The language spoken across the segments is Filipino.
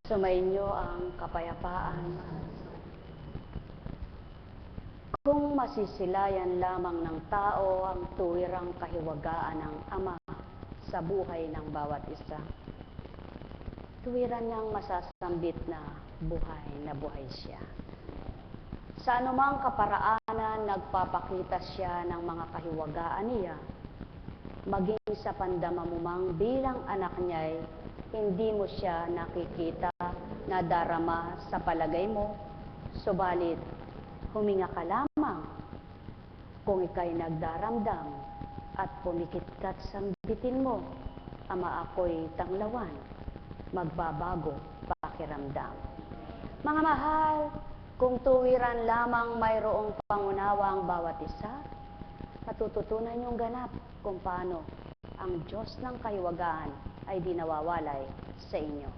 Sumainyo ang kapayapaan. Kung masisilayan lamang ng tao ang tuwirang kahiwagaan ng Ama sa buhay ng bawat isa, tuwiran niyang masasambit na buhay siya. Sa anumang kaparaanan, nagpapakita siya ng mga kahiwagaan niya, maging sa pandama mo mang bilang anak niya'y hindi mo siya nakikita, nadarama sa palagay mo, subalit huminga ka lamang kung ika'y nagdaramdam at pumikit-kat sambitin mo, Ama, ako'y tanglawan, magbabago pakiramdam. Mga mahal, kung tuwiran lamang mayroong pangunawa ang bawat isa, matututunan niyong ganap kung paano ang Diyos ng kahiwagaan ay di nawawalay sa inyo.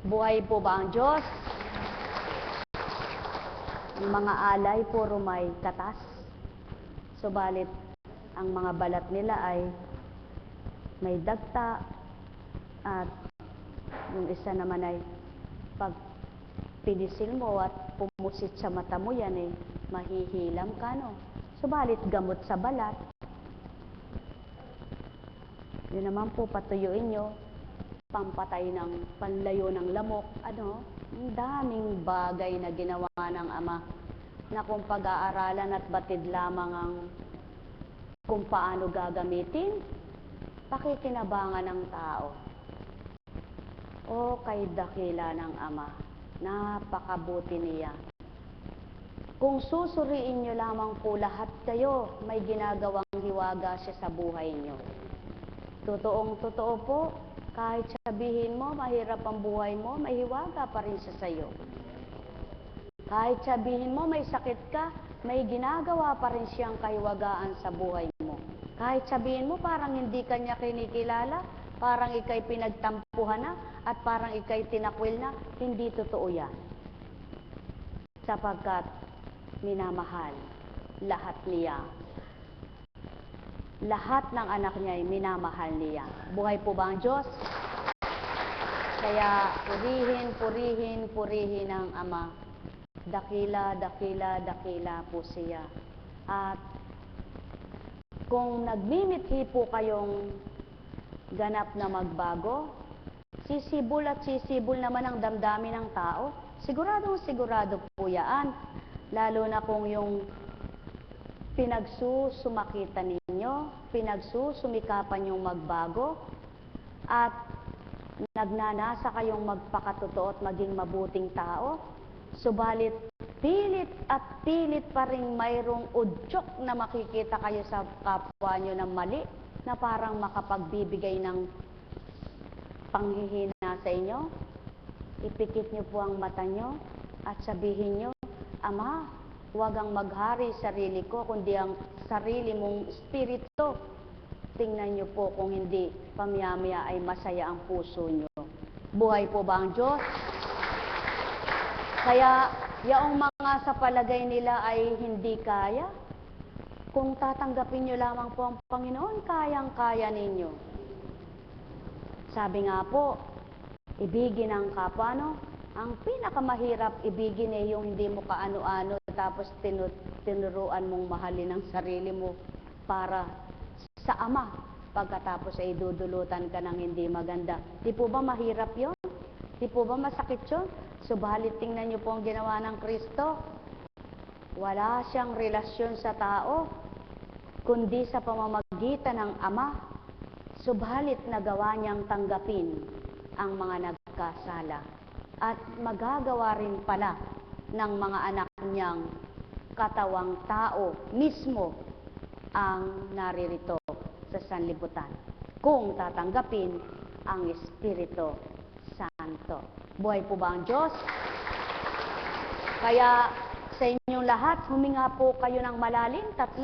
Buhay po ba ang Diyos? Ang mga alay puro may katas, subalit ang mga balat nila ay may dagta, at yung isa naman ay pag pinisil mo at pumusit sa mata mo yan eh, mahihilam ka, no? Subalit gamot sa balat. Yun naman po, patuyuin nyo, pampatay ng panlayo ng lamok, ang daming bagay na ginawa ng Ama na kung pag-aaralan at batid lamang ang kung paano gagamitin, pakikinabangan ng tao. O kay dakila ng Ama, napakabuti niya. Kung susuriin nyo lamang po lahat kayo, may ginagawang hiwaga siya sa buhay nyo. Totoong totoo po, kahit sabihin mo, mahirap ang buhay mo, may hiwaga pa rin siya sa'yo. Kahit sabihin mo, may sakit ka, may ginagawa pa rin siyang kahiwagaan sa buhay mo. Kahit sabihin mo, parang hindi ka niya kinikilala, parang ika'y pinagtampuhan na, at parang ika'y tinakwil na, hindi totoo yan. Sapagkat minamahal lahat niya. Lahat ng anak niya ay minamahal niya. Buhay po ba ang Diyos? Kaya purihin ang Ama. Dakila po siya. At kung nagmimithi po kayong ganap na magbago, sisibol naman ang damdamin ng tao. Sigurado po yan. Lalo na kung yung pinagsusumakitan ninyo, pinagsusumikapan yung magbago, at nagnanasa kayong magpakatotoo at maging mabuting tao, subalit pilit pa rin mayroong udyok na makikita kayo sa kapwa nyo ng mali, na parang makapagbibigay ng panghihina sa inyo. Ipikit nyo po ang mata nyo at sabihin nyo, Ama, huwag ang maghari sarili ko, kundi ang sarili mong espiritu. Tingnan nyo po kung hindi, pamiyamaya ay masaya ang puso nyo. Buhay po ba ang Diyos? Kaya, yaong mga sa palagay nila ay hindi kaya, kung tatanggapin nyo lamang po ang Panginoon, kayang-kaya ninyo. Sabi nga po, ibigin ang kapwa, no? Ang pinakamahirap ibigin eh yung hindi mo kaano-ano, tapos tinuruan mong mahalin ang sarili mo para sa Ama, pagkatapos ay dudulutan ka ng hindi maganda. Di po ba mahirap yon? Di po ba masakit yun? Subalit tingnan niyo po ang ginawa ng Kristo. Wala siyang relasyon sa tao, kundi sa pamamagitan ng Ama. Subalit nagawa niyang tanggapin ang mga nagkasala. At magagawa rin pala ng mga anak niyang katawang tao mismo ang naririto sa sanlibutan, kung tatanggapin ang Espiritu Santo. Buhay po ba ang Diyos? Kaya sa inyong lahat, huminga po kayo ng malalim, 3.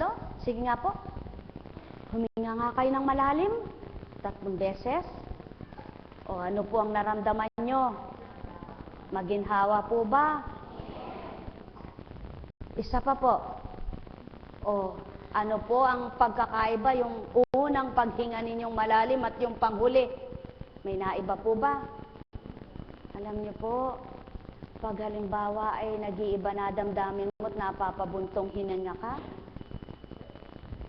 Sige nga po. Huminga nga kayo ng malalim, 3 beses. O ano po ang naramdaman nyo? Maginhawa po ba? Isa pa po. O Ano po ang pagkakaiba, yung unang paghinga ninyong malalim at yung panghuli? May naiba po ba? Alam niyo po, pag halimbawa ay nag-iiba na damdamin mo at napapabuntong hininga ka,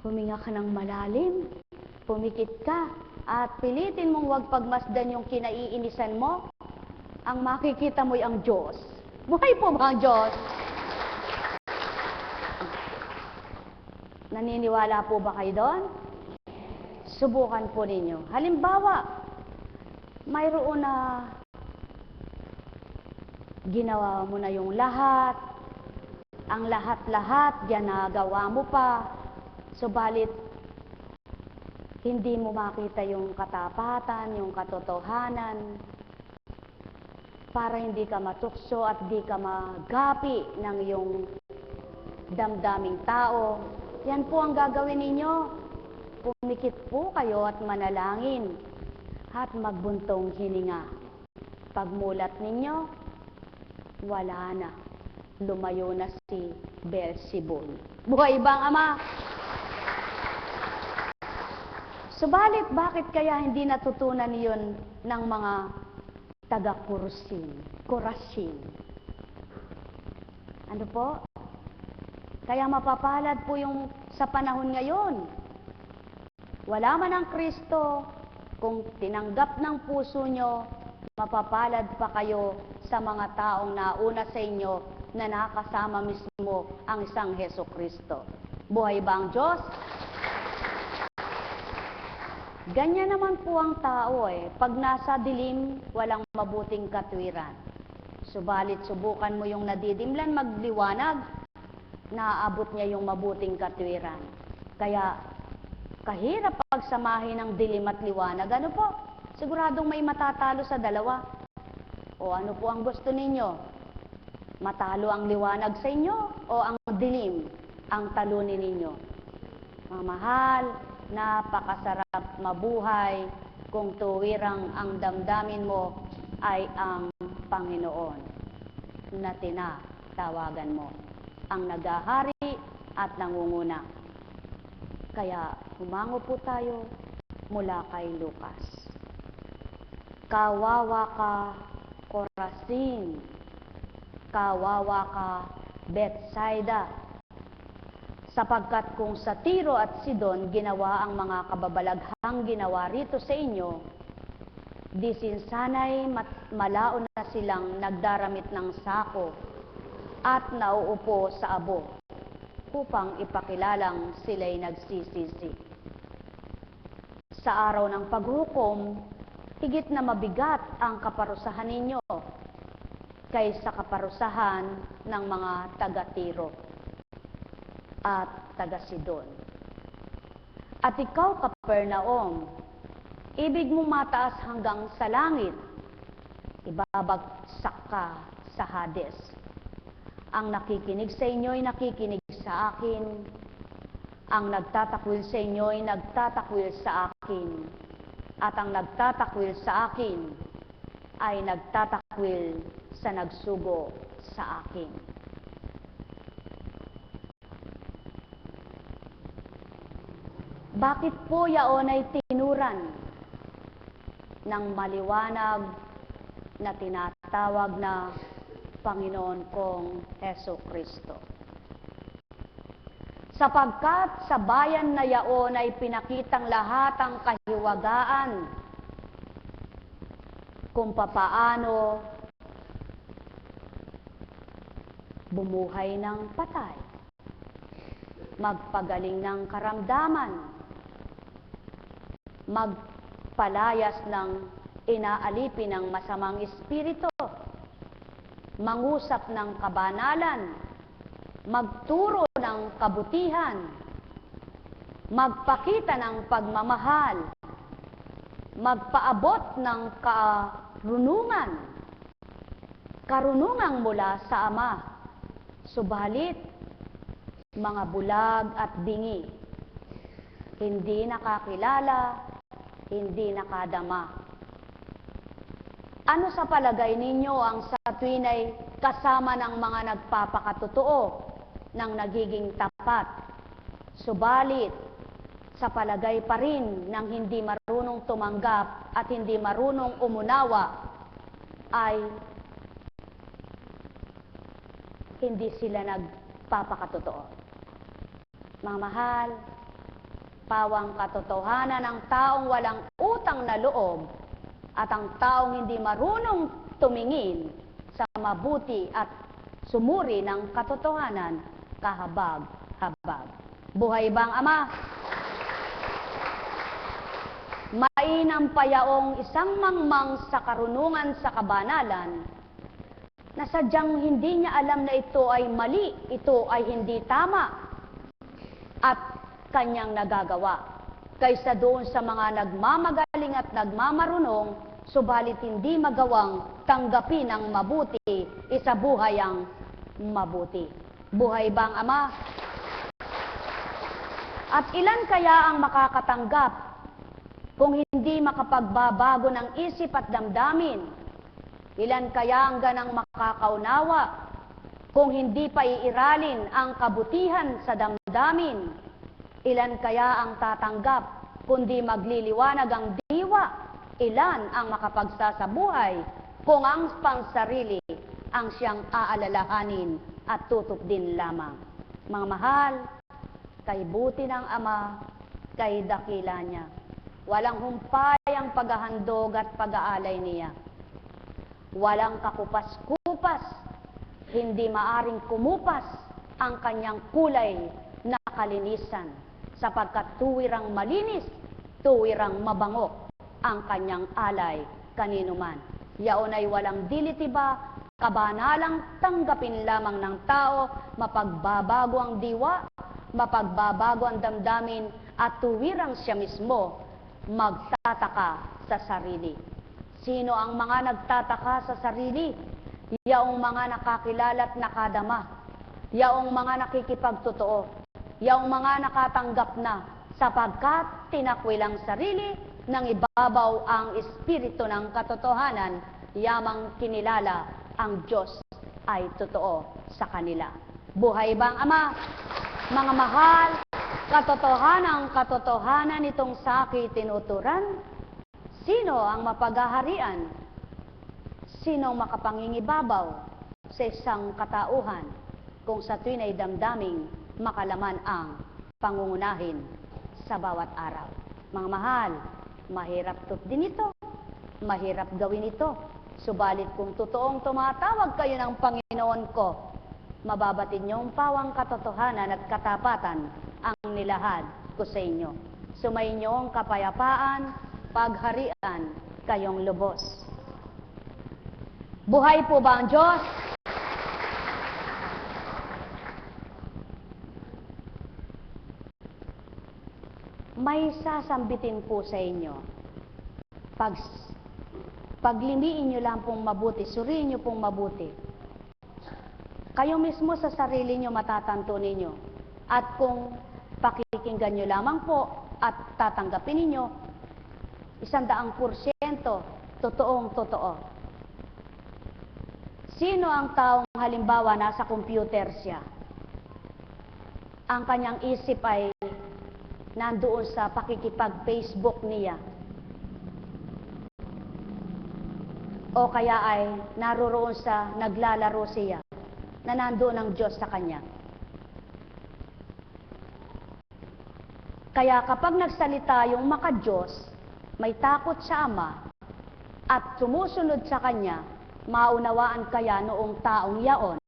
huminga ka ng malalim, pumikit ka, at pilitin mong huwag pagmasdan yung kinaiinisan mo, ang makikita mo'y ang Diyos. Buhay po ba ang Diyos? Naniniwala po ba kayo doon? Subukan po ninyo. Halimbawa, mayroon na ginawa mo na yung lahat, ang lahat-lahat, ginagawa mo pa, subalit hindi mo makita yung katapatan, yung katotohanan, para hindi ka matukso at di ka magapi ng iyong damdaming tao. Yan po ang gagawin ninyo. Pumikit po kayo at manalangin at magbuntong hininga. Pagmulat ninyo, wala na. Lumayo na si Beelzebul. Buhay ba ang Ama? Subalit, bakit kaya hindi natutunan yun ng mga taga-Korasin? Ano po? Kaya mapapalad po yung sa panahon ngayon. Wala man ang Kristo, kung tinanggap ng puso nyo, mapapalad pa kayo sa mga taong nauna sa inyo na nakasama mismo ang isang Heso Kristo. Buhay ba ang Diyos? Ganyan naman po ang tao Pag nasa dilim, walang mabuting katwiran. Subalit subukan mo yung nadidimlan magliwanag, naaabot niya yung mabuting katwiran. Kaya, kahirap pagsamahin ng dilim at liwanag. Ano po? Siguradong may matatalo sa dalawa. O ano po ang gusto ninyo? Matalo ang liwanag sa inyo o ang dilim ang talunin ninyo? Mga mahal, napakasarap mabuhay kung tuwirang ang damdamin mo ay ang Panginoon na tinatawagan mo, ang naghahari at nangunguna. Kaya humango po tayo mula kay Lucas. Kawawa ka, Korasin. Kawawa ka, Bethsaida. Sapagkat kung sa Tiro at Sidon ginawa ang mga kababalaghang ginawa rito sa inyo, di sinsanay malaon na silang nagdaramit ng sako at nauupo sa abo upang ipakilalang sila'y nagsisisi. Sa araw ng paghukom, higit na mabigat ang kaparusahan ninyo kaysa kaparusahan ng mga taga-Tiro at taga-Sidon. At ikaw, Kapernaum, ibig mong mataas hanggang sa langit, ibabagsak ka sa Hades. Ang nakikinig sa inyo ay nakikinig sa akin. Ang nagtatakwil sa inyo ay nagtatakwil sa akin. At ang nagtatakwil sa akin ay nagtatakwil sa nagsugo sa akin. Bakit po yaon ay tinuran ng maliwanag na tinatawag na Panginoon kong Heso Kristo? Sapagkat sa bayan na yaon ay pinakitang lahat ang kahiwagaan kung papaano bumuhay ng patay, magpagaling ng karamdaman, magpalayas ng inaalipin ng masamang espiritu, mangusap ng kabanalan, magturo ng kabutihan, magpakita ng pagmamahal, magpaabot ng karunungan mula sa Ama. Subalit, mga bulag at bingi, hindi nakakilala, hindi nakadama. Ano sa palagay ninyo ang sa tuwin ay kasama ng mga nagpapakatotoo ng nagiging tapat? Subalit, sa palagay pa rin ng hindi marunong tumanggap at hindi marunong umunawa, ay hindi sila nagpapakatotoo. Mga mahal, pawang katotohanan ng taong walang utang na loob at ang taong hindi marunong tumingin sa mabuti at sumuri ng katotohanan, kahabag-habag. Buhay bang Ama? Mainam payaong isang mangmang sa karunungan sa kabanalan na sadyang hindi niya alam na ito ay mali, ito ay hindi tama at kanyang nagagawa. Kaysa doon sa mga nagmamagaling at nagmamarunong, subalit hindi magawang tanggapin ang mabuti, isabuhay ang mabuti. Buhay bang Ama? At ilan kaya ang makakatanggap kung hindi makapagbabago ng isip at damdamin? Ilan kaya ang ganang makakaunawa kung hindi pa iiralin ang kabutihan sa damdamin? Ilan kaya ang tatanggap kundi magliliwanag ang diwa? Ilan ang makapagsasabuhay kung ang pansarili ang siyang aalalahanin at tutupdin lamang? Mga mahal, kay buti ng Ama, kay dakila niya. Walang humpay ang paghahandog at pag-aalay niya. Walang kakupas-kupas, hindi maaring kumupas ang kanyang kulay na kalinisan, sapagkat tuwirang malinis, tuwirang mabango ang kanyang alay kanino man. Yaon ay walang dilitiba, kabanalang tanggapin lamang ng tao, mapagbabago ang diwa, mapagbabago ang damdamin, at tuwirang siya mismo magtataka sa sarili. Sino ang mga nagtataka sa sarili? Yaong mga nakakilala at nakadama. Yaong mga nakikipagtotoo. Yaong mga nakatanggap na sapagkat tinakwil ang sarili ng ibabaw ang espiritu ng katotohanan, yamang kinilala ang Diyos ay totoo sa kanila. Buhay bang Ama? Mga mahal, katotohanan itong sa akin tinuturan. Sino ang mapaghaharian? Sino ang makapangingibabaw sa isang katauhan kung sa tuwin ay damdaming makalaman ang pangungunahin sa bawat araw? Mga mahal, mahirap din ito, mahirap gawin ito. Subalit kung totoong tumatawag kayo ng Panginoon ko, mababatid niyo ang pawang katotohanan at katapatan ang nilahad ko sa inyo. Sumayin niyo ang kapayapaan, pagharian, kayong lubos. Buhay po ba ang Diyos? May sasambitin po sa inyo. Paglimiin niyo lang pong mabuti, suriin niyo pong mabuti. Kayo mismo sa sarili niyo matatanto ninyo. At kung pakikinggan niyo lamang po at tatanggapin ninyo, 100% totoong totoo. Sino ang taong halimbawa nasa computer siya? Ang kanyang isip ay nandoon sa pakikipag-Facebook niya. O kaya ay naroroon sa naglalaro siya na nandoon ang Diyos sa kanya. Kaya kapag nagsalita yung maka-Diyos, may takot sa Ama at sumusunod sa Kanya, maunawaan kaya noong taong yaon?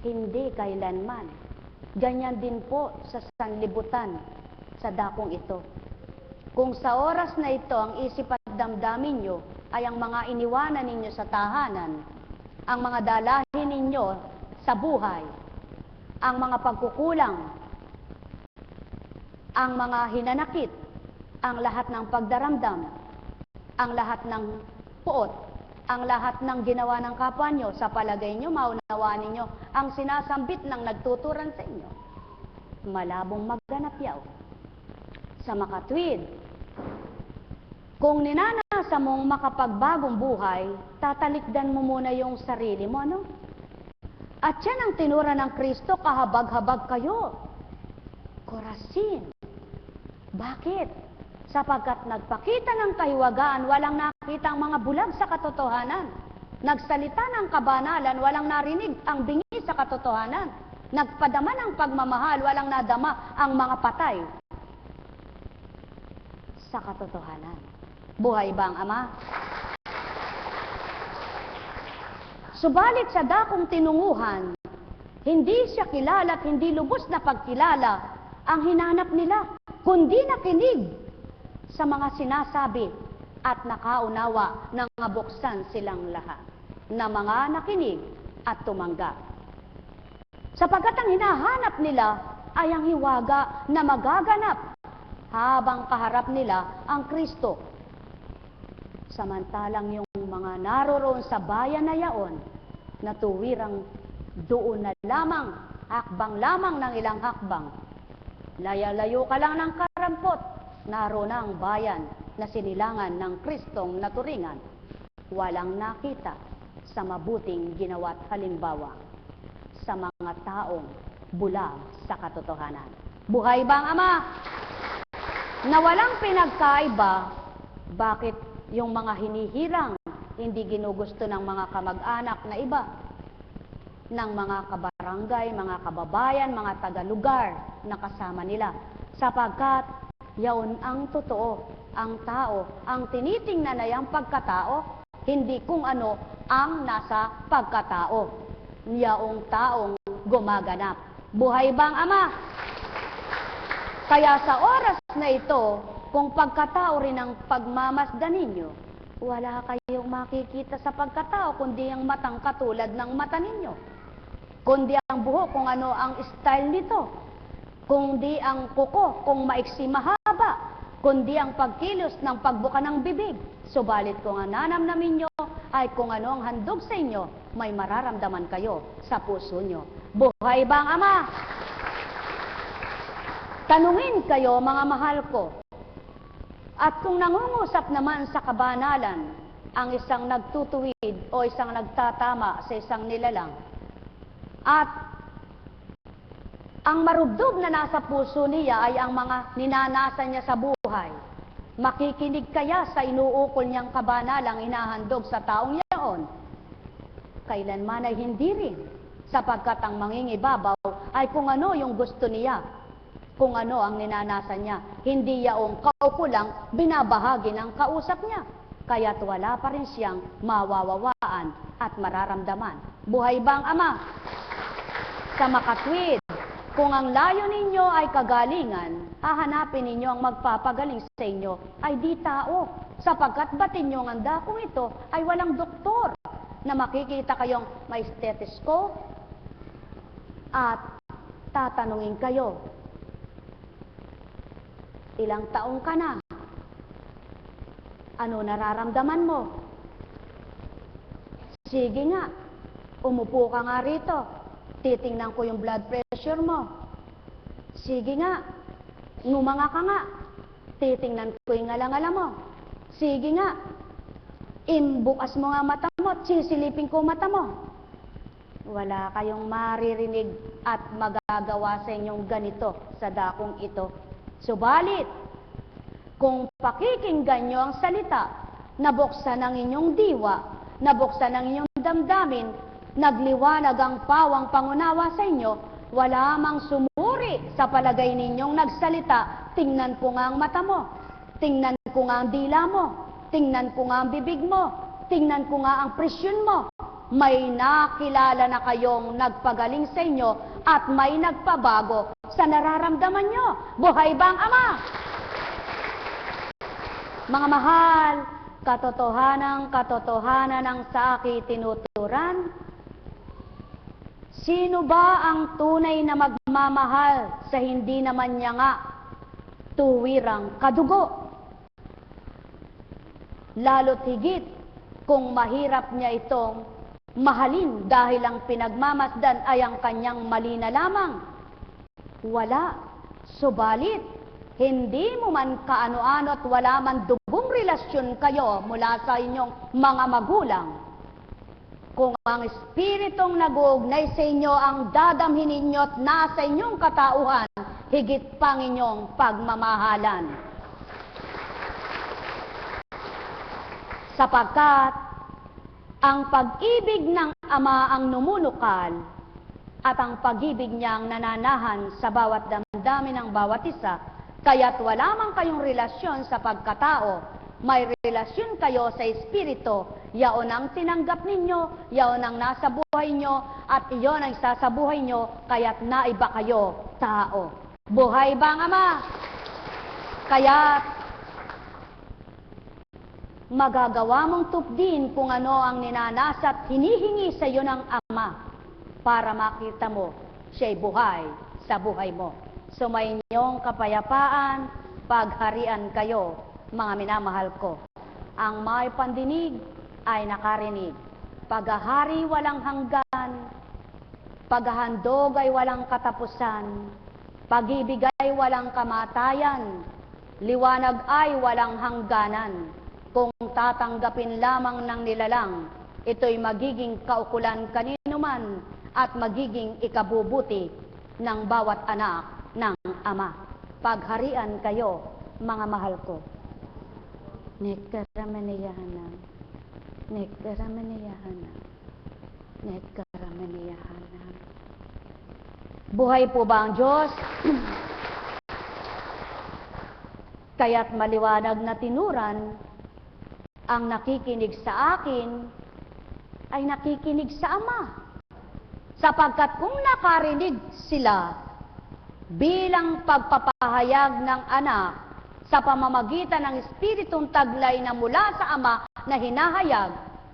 Hindi kailanman. Ganyan din po sa sanlibutan, sa dakong ito. Kung sa oras na ito ang isip at damdamin nyo ay ang mga iniwanan ninyo sa tahanan, ang mga dalahin ninyo sa buhay, ang mga pagkukulang, ang mga hinanakit, ang lahat ng pagdaramdam, ang lahat ng puot, ang lahat ng ginawa ng kapwa nyo, sa palagay nyo, maunawaan ninyo ang sinasambit ng nagtuturan sa inyo. Malabong magganap yaw. Sa makatwid, kung ninanasa mong makapagbagong buhay, tatalikdan mo muna yung sarili mo, ano? At yan ang tinura ng Kristo, kahabag-habag kayo. Korazin. Bakit? Sapagkat nagpakita ng kahiwagaan, walang nakita ang mga bulag sa katotohanan. Nagsalita ng kabanalan, walang narinig ang bingi sa katotohanan. Nagpadama ng pagmamahal, walang nadama ang mga patay sa katotohanan. Buhay ba ang Ama? Subalit sa dakong tinunguhan, hindi siya kilala at hindi lubos na pagkilala ang hinanap nila, kundi nakinig sa mga sinasabi at nakaunawa ng buksan silang lahat na mga nakinig at tumanggap. Sapagkat ang hinahanap nila ay ang hiwaga na magaganap habang kaharap nila ang Kristo. Samantalang yung mga naroroon sa bayan na yaon, na tuwirang doon na lamang, hakbang lamang ng ilang hakbang, laya-layo ka lang ng karampot, naroon ang bayan na sinilangan ng Kristong naturingan, walang nakita sa mabuting ginawa't halimbawa sa mga taong bulag sa katotohanan. Buhay ba ang Ama? Na walang pinagkaiba, bakit yung mga hinihirang hindi ginugusto ng mga kamag-anak na iba, ng mga kabarangay, mga kababayan, mga taga-lugar na kasama nila? Sapagkat yaon ang totoo, ang tao, ang tinitingnan ay ang pagkatao, hindi kung ano ang nasa pagkatao. Yaong taong gumaganap. Buhay ba ang Ama? Kaya sa oras na ito, kung pagkatao rin ang pagmamasdan ninyo, wala kayong makikita sa pagkatao, kundi ang matang katulad ng mata ninyo. Kundi ang buhok, kung ano ang style nito. Kundi ang kuko, kung maiksi mahaba. Kundi ang pagkilos ng pagbuka ng bibig. Subalit kung ang nanamnamin nyo ay kung ano ang handog sa inyo, may mararamdaman kayo sa puso nyo. Buhay ba ang Ama? Tanungin kayo, mga mahal ko. At kung nangungusap naman sa kabanalan ang isang nagtutuwid o isang nagtatama sa isang nilalang, at ang marubdob na nasa puso niya ay ang mga ninanasan niya sa buhay, makikinig kaya sa inuukol niyang kabanalang inahandog sa taong yaon? Kailanman ay hindi rin, sapagkat ang mangingibabaw ay kung ano yung gusto niya, kung ano ang ninanasan niya, hindi yaong kaukulang binabahagi ng kausap niya. Kaya't wala pa rin siyang mawawawaan at mararamdaman. Buhay ba ang Ama? Sa makatwid, kung ang layo ninyo ay kagalingan, hahanapin ninyo ang magpapagaling sa inyo ay di tao, sapagkat batin nyo ang dakong ito ay walang doktor na makikita kayong may stethoscope at tatanungin kayo, ilang taong ka na? Ano nararamdaman mo? Sige nga, umupo ka nga rito. Titingnan ko yung blood pressure mo. Sige nga, ngumanga ka nga. Titingnan ko yung ngala-ngala mo. Sige nga, bukas mo nga mata mo at sisilipin ko mata mo. Wala kayong maririnig at magagawa sa inyong ganito sa dakong ito. Subalit, kung pakikinggan nyo ang salita, nabuksan ang inyong diwa, nabuksan ang inyong damdamin, nagliwanag ang pawang pangunawa sa inyo, wala mang sumuri sa palagay ninyong nagsalita, tingnan ko nga ang mata mo, tingnan ko nga ang dila mo, tingnan ko nga ang bibig mo, tingnan ko nga ang presyon mo. May nakilala na kayong nagpagaling sa inyo at may nagpabago sa nararamdaman nyo. Buhay ba ang Ama? Mga mahal, katotohanan ang sa akin tinuturan. Sino ba ang tunay na magmamahal sa hindi naman niya nga tuwirang kadugo? Lalo't higit kung mahirap niya itong mahalin dahil ang pinagmamasdan ay ang kanyang mali na lamang. Wala. Subalit, hindi mo man kaano-ano at wala man dugong relasyon kayo mula sa inyong mga magulang. Kung ang espiritong nag-uugnay sa inyo ang dadamhin ninyo at nasa inyong katauhan, higit pang inyong pagmamahalan. Sapagkat ang pag-ibig ng Ama ang numunukal at ang pag-ibig niyang nananahan sa bawat damdamin ng bawat isa, kaya't wala man kayong relasyon sa pagkatao, may relasyon kayo sa Espiritu, yaon ang tinanggap ninyo, yaon ang nasa buhay nyo, at iyon ang sasabuhay nyo, kaya't naiba kayo tao. Buhay ba ang Ama? Kaya't magagawa mong tupdin kung ano ang ninanasa at hinihingi sa iyo ng Ama para makita mo siya'y buhay sa buhay mo. Sumayinyong kapayapaan, pagharian kayo, mga minamahal ko. Ang may pandinig ay nakarinig. Paghahari walang hanggan, paghahandog ay walang katapusan, pag-ibig ay walang kamatayan, liwanag ay walang hangganan. Kung tatanggapin lamang ng nilalang, ito'y magiging kaukulan kanino man at magiging ikabubuti ng bawat anak ng Ama. Pagharian kayo, mga mahal ko. Nekaramaniyahana, nekaramaniyahana, nekaramaniyahana. Buhay po ba ang Diyos? Kaya't maliwanag na tinuran, ang nakikinig sa akin ay nakikinig sa Ama. Sapagkat kung nakarinig sila bilang pagpapahayag ng anak sa pamamagitan ng Espiritong taglay na mula sa Ama na hinahayag,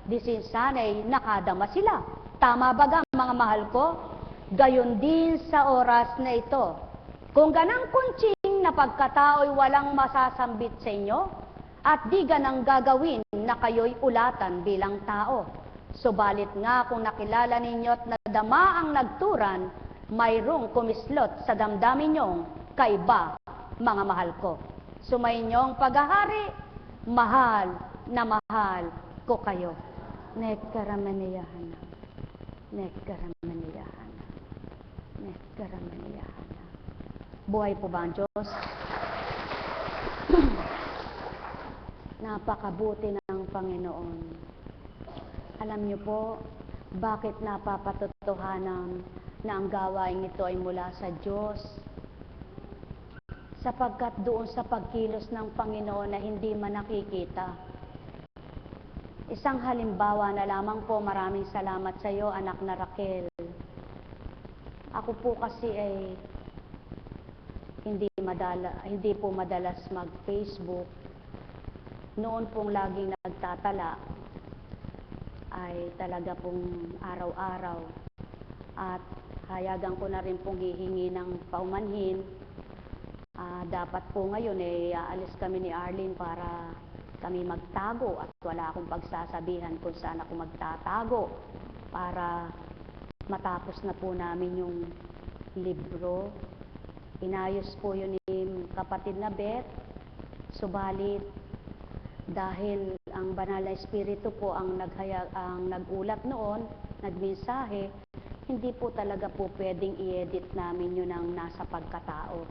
di sana'y nakadama sila. Tama ba mga mahal ko? Gayon din sa oras na ito. Kung ganang kuntsing na pagkatao'y walang masasambit sa inyo, at di ganang gagawin na kayo'y ulatan bilang tao. Subalit nga kung nakilala ninyo't nadama ang nagturan, mayroong kumislot sa damdamin niyong kaiba, mga mahal ko. Sumainyong paghahari, mahal na mahal ko kayo. Nekaramaniyahana, nekaramaniyahana, nekaramaniyahana. Buhay po ba ang Diyos? Napakabuti ng Panginoon. Alam niyo po, bakit napapatotohanan na ang gawain ito ay mula sa Diyos? Sapagkat doon sa pagkilos ng Panginoon na hindi man nakikita. Isang halimbawa na lamang po, maraming salamat sa iyo, anak na Raquel. Ako po kasi ay hindi po madalas mag-Facebook. Noon pong laging nagtatala ay talaga pong araw-araw. At hayagan ko na rin pong hihingi ng paumanhin. Dapat po ngayon aalis kami ni Arlene para kami magtago at wala akong pagsasabihan kung saan ako magtatago para matapos na po namin yung libro. Inayos po yun ni kapatid na Beth. Subalit, dahil ang banal na Espiritu po ang nagulat noon, nagmensahe, hindi po talaga po pwedeng i-edit namin yun ang nasa pagkatao.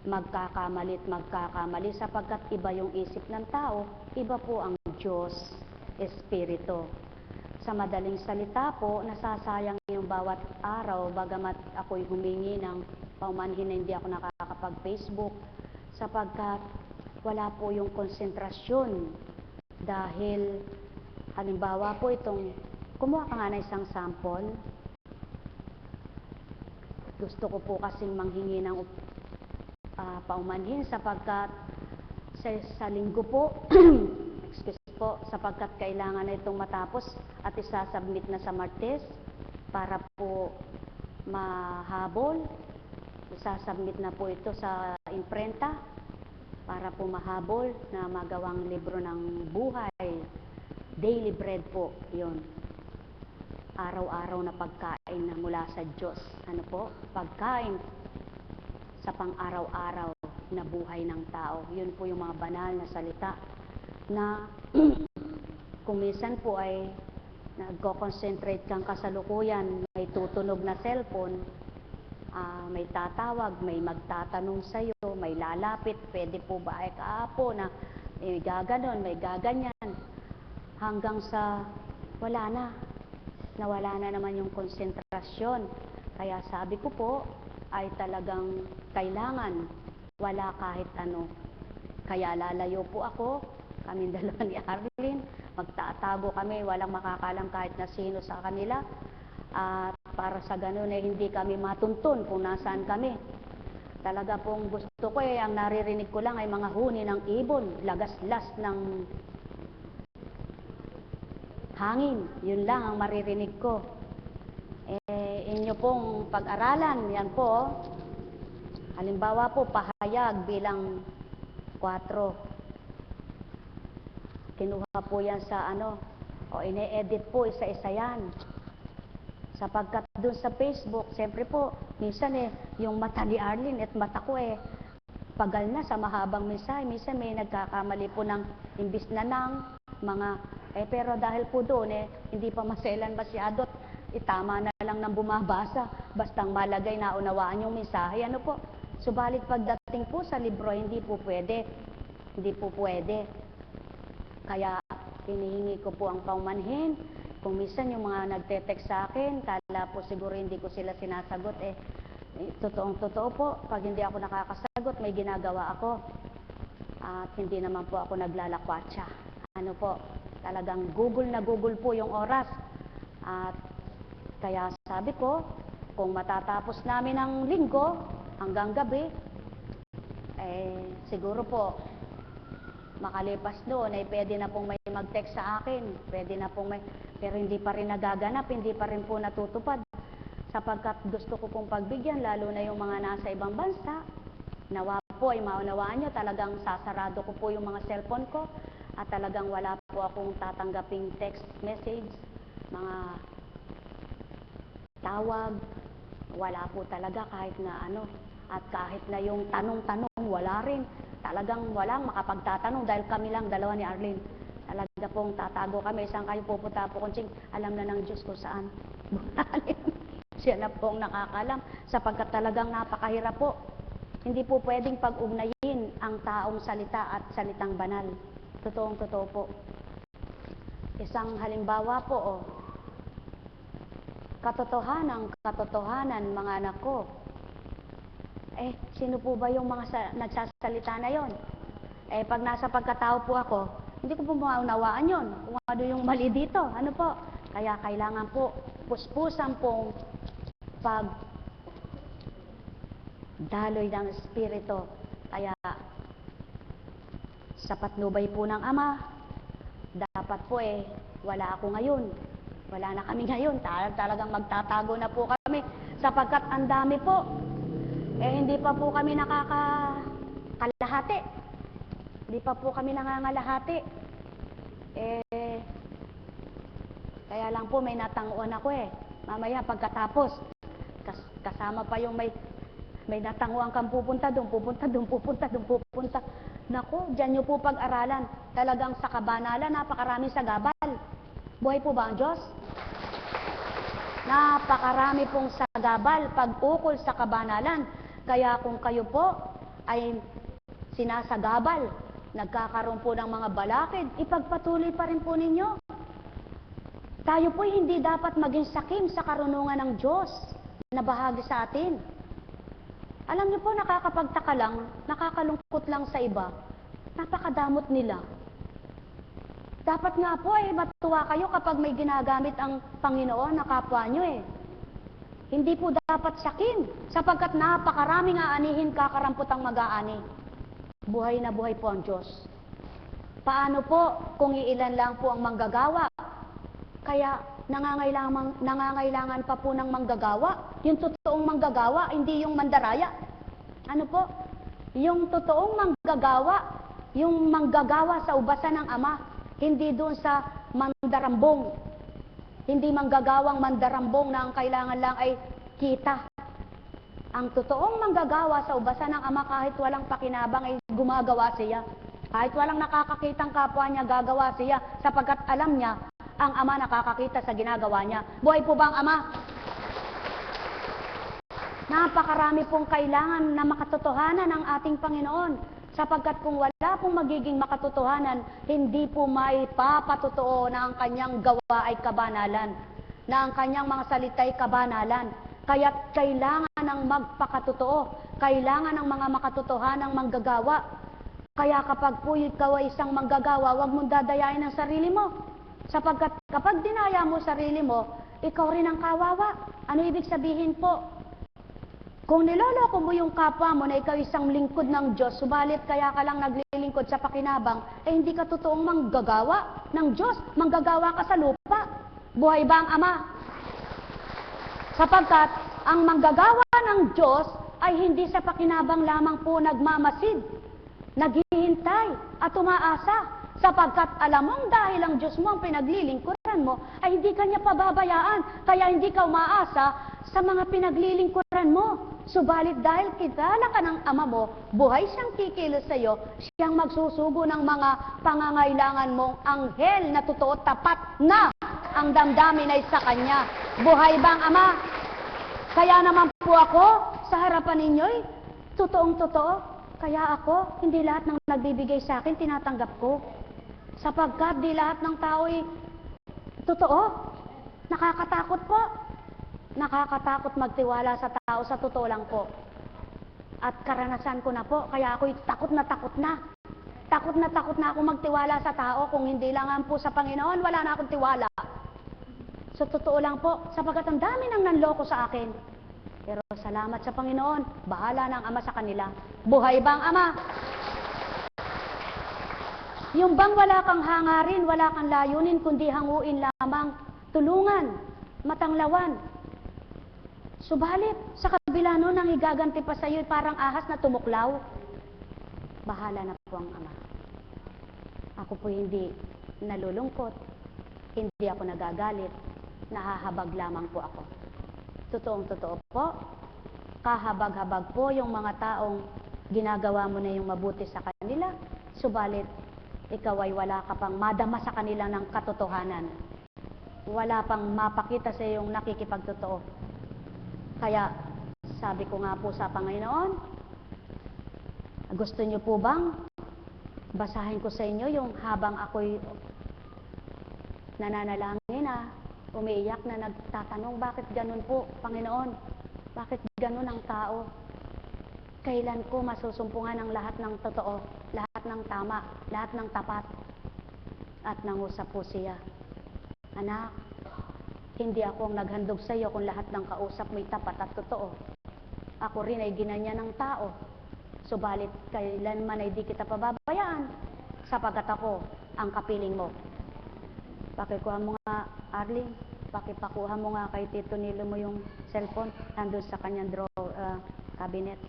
Magkakamali sapagkat iba yung isip ng tao, iba po ang Diyos, Espiritu. Sa madaling salita po, nasasayang yung bawat araw, bagamat ako'y humingi ng paumanhin na hindi ako nakakapag-Facebook, sapagkat wala po yung konsentrasyon. Dahil, halimbawa po itong, kumuha ka nga na isang sample. Gusto ko po kasing manghingi ng paumanhin sapagkat sa linggo po, excuse po, sapagkat kailangan na itong matapos at isasubmit na sa Martes para po mahabol. Isasubmit na po ito sa imprenta para po mahabol na magawang libro ng buhay. Daily bread po, yun. Araw-araw na pagkain na mula sa Diyos. Ano po? Pagkain sa pang-araw-araw na buhay ng tao. Yun po yung mga banal na salita na kung minsan po ay nagko-concentrate kang kasalukuyan, may tutunog na cellphone, may tatawag, may magtatanong sa'yo, may lalapit, pwede po ba ay kaapo na may gaganon, may gaganyan. Hanggang sa wala na, nawala na naman yung konsentrasyon. Kaya sabi ko po, ay talagang kailangan wala kahit ano. Kaya lalayo po ako, kaming dalawa ni Arlene, magtatago kami, walang makakalam kahit na sino sa kanila. At para sa ganun hindi kami matuntun kung nasaan kami. Talaga pong gusto ko ang naririnig ko lang ay mga huni ng ibon, lagaslas ng hangin. Yun lang ang maririnig ko. Inyo pong pag-aralan, yan po. Halimbawa po, pahayag bilang 4. Kinuha po yan sa ine-edit po, isa-isa yan. Sapagkat doon sa Facebook, siyempre po, minsan yung mata ni Arlene at mata ko pagal na sa mahabang mensahe. Minsan may nagkakamali po ng imbis na ng mga, pero dahil po doon hindi pa maselan masyado, itama na lang ng bumabasa, bastang malagay na unawaan yung mensahe, ano po. Subalit pagdating po sa libro, hindi po pwede. Hindi po pwede. Kaya hinihingi ko po ang paumanhin. Kung minsan yung mga nagte-text sa akin, kala po siguro hindi ko sila sinasagot, totoong-totoo po, pag hindi ako nakakasagot, may ginagawa ako. At hindi naman po ako naglalakwatsa. Ano po, talagang Google na Google po yung oras. At kaya sabi ko, kung matatapos namin ang linggo hanggang gabi, siguro po, makalipas doon pwede na pong may mag-text sa akin, pwede na pong may, pero hindi pa rin nagaganap, hindi pa rin po natutupad, sapagkat gusto ko pong pagbigyan, lalo na yung mga nasa ibang bansa. Nawa po ay maunawaan nyo, talagang sasarado ko po yung mga cellphone ko, at talagang wala po akong tatanggaping text message, mga tawag, wala po talaga kahit na at kahit na yung tanong-tanong, wala rin. Talagang walang makapagtatanong dahil kami lang, dalawa ni Arlene. Talaga pong tatago kami, isang kayo pupunta po kung alam na ng Diyos kung saan. Siya na pong nakakalam, sapagkat talagang napakahirap po. Hindi po pwedeng pag-ugnayin ang taong salita at salitang banal. Totoong-totoo po. Isang halimbawa po, katotohanan, mga anak ko. Sino po ba yung mga nagsasalita na yon? Pag nasa pagkatao po ako, hindi ko po maunawaan yon. Kung ano yung mali dito, ano po. Kaya kailangan po, puspusan pong daloy ng Espiritu. Kaya, sa patnubay po ng Ama, dapat po wala ako ngayon. Wala na kami ngayon. Talagang magtatago na po kami. Sapagkat ang dami po. Hindi pa po kami nakakalahati. Hindi pa po kami nangangalahati. Kaya lang po may natanguan ako Mamaya pagkatapos, kasama pa yung may natanguan kang pupunta doon. Naku, dyan nyo po pag-aralan. Talagang sa kabanalan, napakaraming sagabal. Buhay po ba ang Diyos? Napakarami pong sagabal pag-ukol sa kabanalan. Kaya kung kayo po ay sinasagabal, nagkakaroon po ng mga balakid, ipagpatuloy pa rin po ninyo. Tayo po hindi dapat maging sakim sa karunungan ng Diyos na bahagi sa atin. Alam niyo po, nakakapagtaka lang, nakakalungkot lang sa iba, napakadamot nila. Dapat nga po matuwa kayo kapag may ginagamit ang Panginoon na kapwa nyo Hindi po dapat sakin, sapagkat napakaraming aanihin kakaramputang mag-aani. Buhay na buhay po ang Diyos. Paano po kung iilan lang po ang manggagawa? Kaya nangangailangan pa po ng manggagawa. Yung totoong manggagawa, hindi yung mandaraya. Ano po? Yung totoong manggagawa, yung manggagawa sa ubasan ng Ama, hindi doon sa mandarambong. Hindi manggagawang mandarambong na ang kailangan lang ay kita. Ang totoong manggagawa sa ubasan ng Ama, kahit walang pakinabang ay gumagawa siya. Kahit walang nakakakitang kapwa niya, gagawa siya, sapagkat alam niya, ang Ama nakakakita sa ginagawa niya. Buhay po ba ang Ama? Napakarami pong kailangan na makatotohanan ng ating Panginoon. Sapagkat kung wala pong magiging makatotohanan, hindi po may papatotoo na ang kanyang gawa ay kabanalan, na ang kanyang mga salita ay kabanalan. Kaya't kailangan ng magpakatotoo, kailangan ng mga makatotohanang manggagawa. Kaya kapag po ikaw ay isang manggagawa, huwag mong dadayain ang sarili mo. Sapagkat kapag dinaya mo sarili mo, ikaw rin ang kawawa. Ano ibig sabihin po? Kung niloloko mo yung kapwa mo na ikaw isang lingkod ng Diyos, subalit kaya ka lang naglilingkod sa pakinabang, eh hindi ka totoong manggagawa ng Diyos, manggagawa ka sa lupa. Buhay ba ang Ama? Sapagkat ang manggagawa ng Diyos ay hindi sa pakinabang lamang po nagmamasid, naghihintay at umaasa. Sapagkat alam mong dahil ang Diyos mo ang pinaglilingkuran mo, ay hindi ka niya pababayaan, kaya hindi ka umaasa sa mga pinaglilingkuran mo. Subalit dahil kilala ka ng Ama mo, buhay siyang kikilos sa iyo, siyang magsusugo ng mga pangangailangan mong anghel na totoo tapat na ang damdamin ay sa Kanya. Buhay ba ang Ama? Kaya naman po ako, sa harapan ninyo'y totoong-totoo. Kaya ako, hindi lahat ng nagbibigay sa akin, tinatanggap ko. Sapagkat di lahat ng tao'y totoo. Nakakatakot po. Nakakatakot magtiwala sa tao, sa totoo lang po. At karanasan ko na po, kaya ako'y takot na takot na. Takot na ako magtiwala sa tao. Kung hindi lang po sa Panginoon, wala na akong tiwala. So totoo lang po, sapagkat ang dami nang nanloko sa akin. Pero salamat sa Panginoon, bahala ng Ama sa kanila. Buhay ba ang Ama? Yung bang wala kang hangarin, wala kang layunin, kundi hanguin lamang, tulungan, matanglawan. Subalit, sa kabila nun, ang higaganti pa sa iyo, parang ahas na tumuklaw. Bahala na po ang Ama. Ako po hindi nalulungkot, hindi ako nagagalit, nahahabag lamang po ako. Totoong-totoo po, kahabag-habag po yung mga taong ginagawa mo na yung mabuti sa kanila, subalit, ikaw ay wala ka pang madama sa kanila ng katotohanan. Wala pang mapakita sa iyong nakikipagtotoo. Kaya, sabi ko nga po sa Panginoon, gusto niyo po bang basahin ko sa inyo yung habang ako'y nananalangin na umiiyak na nagtatanong, bakit ganun po, Panginoon? Bakit ganun ang tao? Kailan ko masusumpungan ang lahat ng totoo, lahat ng tama, lahat ng tapat? At nangusap po siya, anak, hindi ako ang naghandog sa iyo kung lahat ng kausap mo'y tapat at totoo. Ako rin ay ginanya ng tao. Subalit, kailanman ay di kita pababayaan, sapagkat ako ang kapiling mo. Pakikuha mo nga, Arling, pakipakuha mo nga kay Tito Nilo mo yung cellphone, nandun sa kanyang cabinet.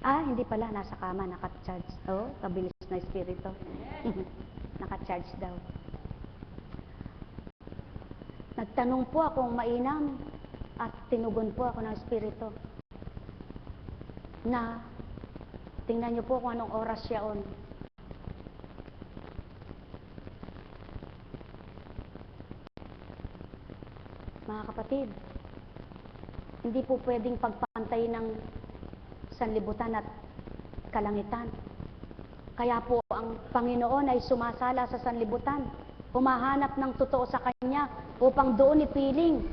Ah, hindi pala, nasa kama, naka-charge. Oh, kabilis na espiritu. Naka-charge daw. Nagtanong po akong mainam at tinugon po ako ng espiritu na tingnan niyo po kung anong oras siya on. Mga kapatid, hindi po pwedeng pagpantay ng sanlibutan at kalangitan. Kaya po ang Panginoon ay sumasala sa sanlibutan, humahanap ng totoo sa Kanya upang doon ipiling.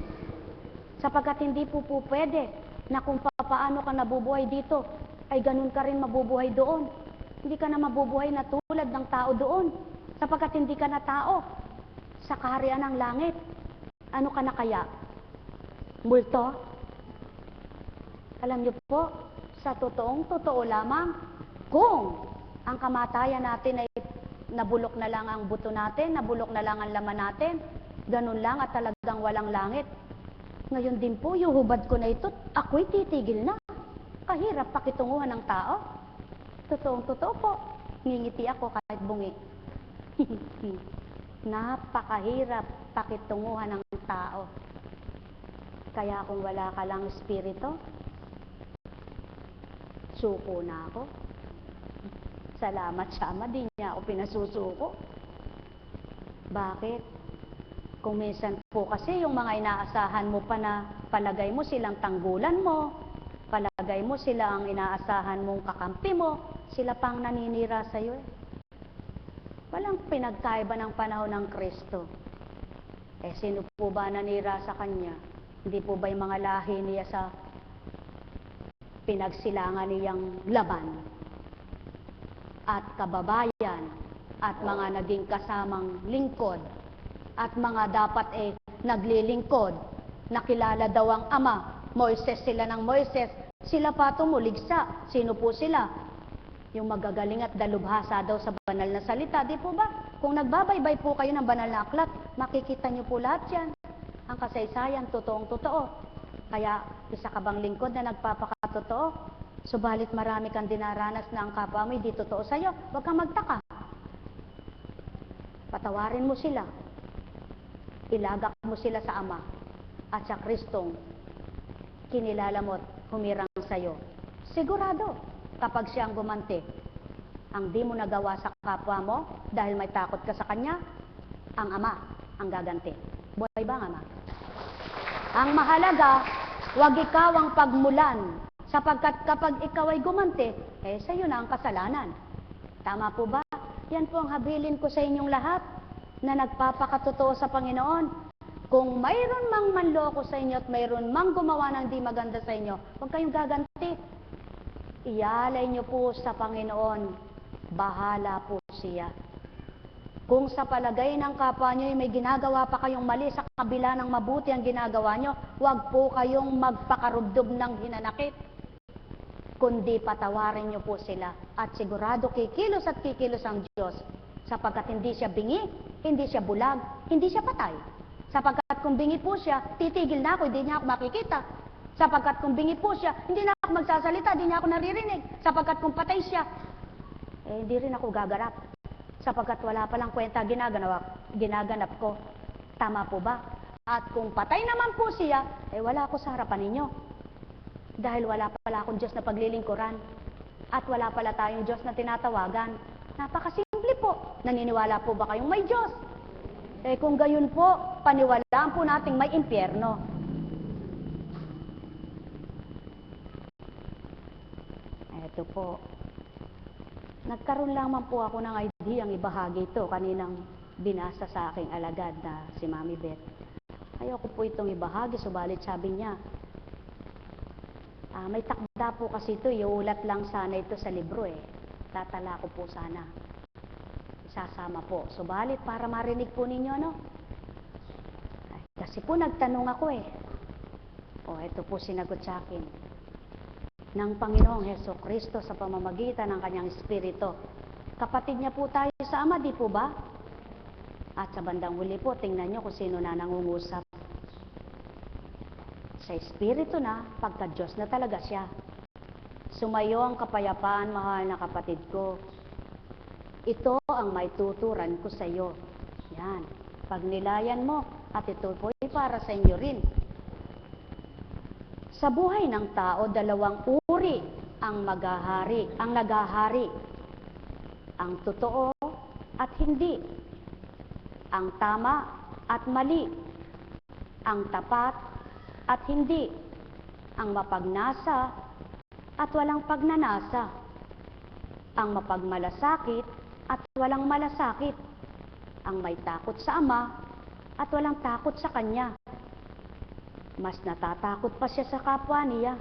Sapagkat hindi po pwede na kung paano ka nabubuhay dito, ay ganun ka rin mabubuhay doon. Hindi ka na mabubuhay na tulad ng tao doon, sapagkat hindi ka na tao sa kaharian ng langit. Ano ka na kaya? Multo? Alam niyo po, sa totoo lamang, kung ang kamatayan natin ay nabulok na lang ang buto natin, nabulok na lang ang laman natin, ganun lang at talagang walang langit. Ngayon din po, yung hubad ko na ito, ako'y titigil na. Kahirap pakitunguhan ng tao. Totoo po, ngingiti ako kahit bungi. Napakahirap pakitunguhan ng tao. Kaya kung wala ka lang espiritu, suko na ako. Salamat sa Ama, di niya ako pinasusuko. Bakit? Kung minsan po kasi yung mga inaasahan mo pa na palagay mo silang tanggulan mo, palagay mo sila ang inaasahan mong kakampi mo, sila pang naninira sa iyo. Walang pinagkaiba ng panahon ng Kristo. Sino po ba nanira sa Kanya? Hindi po ba yung mga lahi niya sa pinagsilangan niyang laban at kababayan at mga naging kasamang lingkod at mga dapat naglilingkod, nakilala daw ang Ama, Moises sila ng Moises, sila pa tumuligsa. Sino po sila? Yung magagaling at dalubhasa daw sa banal na salita, di po ba? Kung nagbabaybay po kayo ng banal na aklat, makikita niyo po lahat yan. Ang kasaysayan, totoong totoo. Kaya isa ka bang lingkod na nagpapakatotoo? Subalit marami kang dinaranas na ang kapwa mo hindi totoo sa'yo. Huwag kang magtaka. Patawarin mo sila. Ilagak mo sila sa Ama at sa Kristong kinilala mo at humirang sa'yo. Sigurado, kapag siya ang gumanti, ang di mo nagawa sa kapwa mo dahil may takot ka sa Kanya, ang Ama ang gaganti. Buhay ba ang Ama? Ang mahalaga, huwag ikaw ang pagmulan, sapagkat kapag ikaw ay gumanti, sa'yo na ang kasalanan. Tama po ba? Yan po ang habilin ko sa inyong lahat na nagpapakatotoo sa Panginoon. Kung mayroon mang manloko sa inyo at mayroon mang gumawa ng di maganda sa inyo, huwag kayong gaganti. Ialay niyo po sa Panginoon. Bahala po siya. Kung sa palagay ng kapwa niyo may ginagawa pa kayong mali sa kabila ng mabuti ang ginagawa niyo, huwag po kayong magpakarubdob ng hinanakit. Kundi patawarin niyo po sila. At sigurado kikilos at kikilos ang Diyos. Sapagkat hindi siya bingi, hindi siya bulag, hindi siya patay. Sapagkat kung bingi po siya, titigil na ako, hindi niya ako makikita. Sapagkat kung bingi po siya, hindi na ako magsasalita, hindi niya ako naririnig. Sapagkat kung patay siya, hindi rin ako gaganap. Sapagkat wala palang kwenta ginaganap ko. Tama po ba? At kung patay naman po siya, wala ako sa harapan ninyo. Dahil wala pala akong Diyos na paglilingkuran. At wala pala tayong Diyos na tinatawagan. Napakasimple po. Naniniwala po ba kayong may Diyos? Kung gayon po, paniwalaan po nating may impyerno. Ito po. Nagkaroon lamang po ako ng idea ang ibahagi ito. Kaninang binasa sa aking alagad na si Mami Beth. Ayoko po itong ibahagi, subalit sabi niya, may takda po kasi ito, iulat lang sana ito sa libro Tatala ko po sana. Sasama po. Subalit para marinig po ninyo, no? Kasi po nagtanong ako ito po sinagot sa akin. Ng Panginoong Hesukristo sa pamamagitan ng Kanyang Espiritu. Kapatid niya po tayo sa Ama, di po ba? At sa bandang huli po, tingnan niyo kung sino na nangungusap. Sa Espiritu na, pagka Diyos na talaga siya. Sumayo ang kapayapaan, mahal na kapatid ko. Ito ang may tuturan ko sa iyo. Yan. Pagnilayan mo, at ito po ay para sa inyo rin. Sa buhay ng tao, dalawang uri ang naghahari. Ang totoo at hindi. Ang tama at mali. Ang tapat at hindi. Ang mapagnasa at walang pagnanasa. Ang mapagmalasakit at walang malasakit. Ang may takot sa Ama at walang takot sa Kanya. Mas natatakot pa siya sa kapwa niya.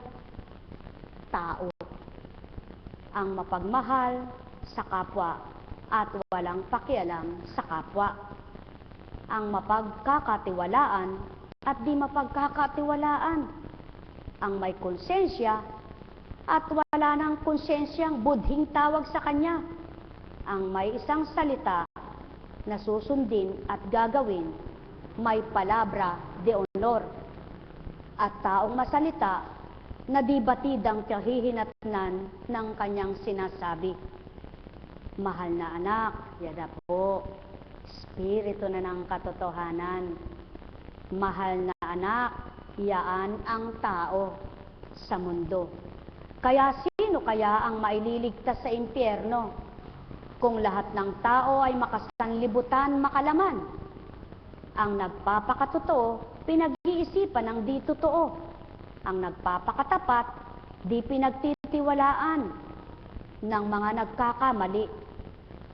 Tao. Ang mapagmahal sa kapwa at walang pakialam sa kapwa. Ang mapagkakatiwalaan at di mapagkakatiwalaan. Ang may konsensya at wala ng konsensyang budhing tawag sa Kanya. Ang may isang salita na susundin at gagawin, may palabra de honor. At taong masalita na di batidang kahihinatnan ng kanyang sinasabi. Mahal na anak, yada po, Espiritu na ng katotohanan. Mahal na anak, yaan ang tao sa mundo. Kaya sino kaya ang maililigtas sa impyerno? Kung lahat ng tao ay makasanlibutan, makalaman. Ang nagpapakatotoo, pinag-iisipan ng di totoo. Ang nagpapakatapat, di pinagtitiwalaan ng mga nagkakamali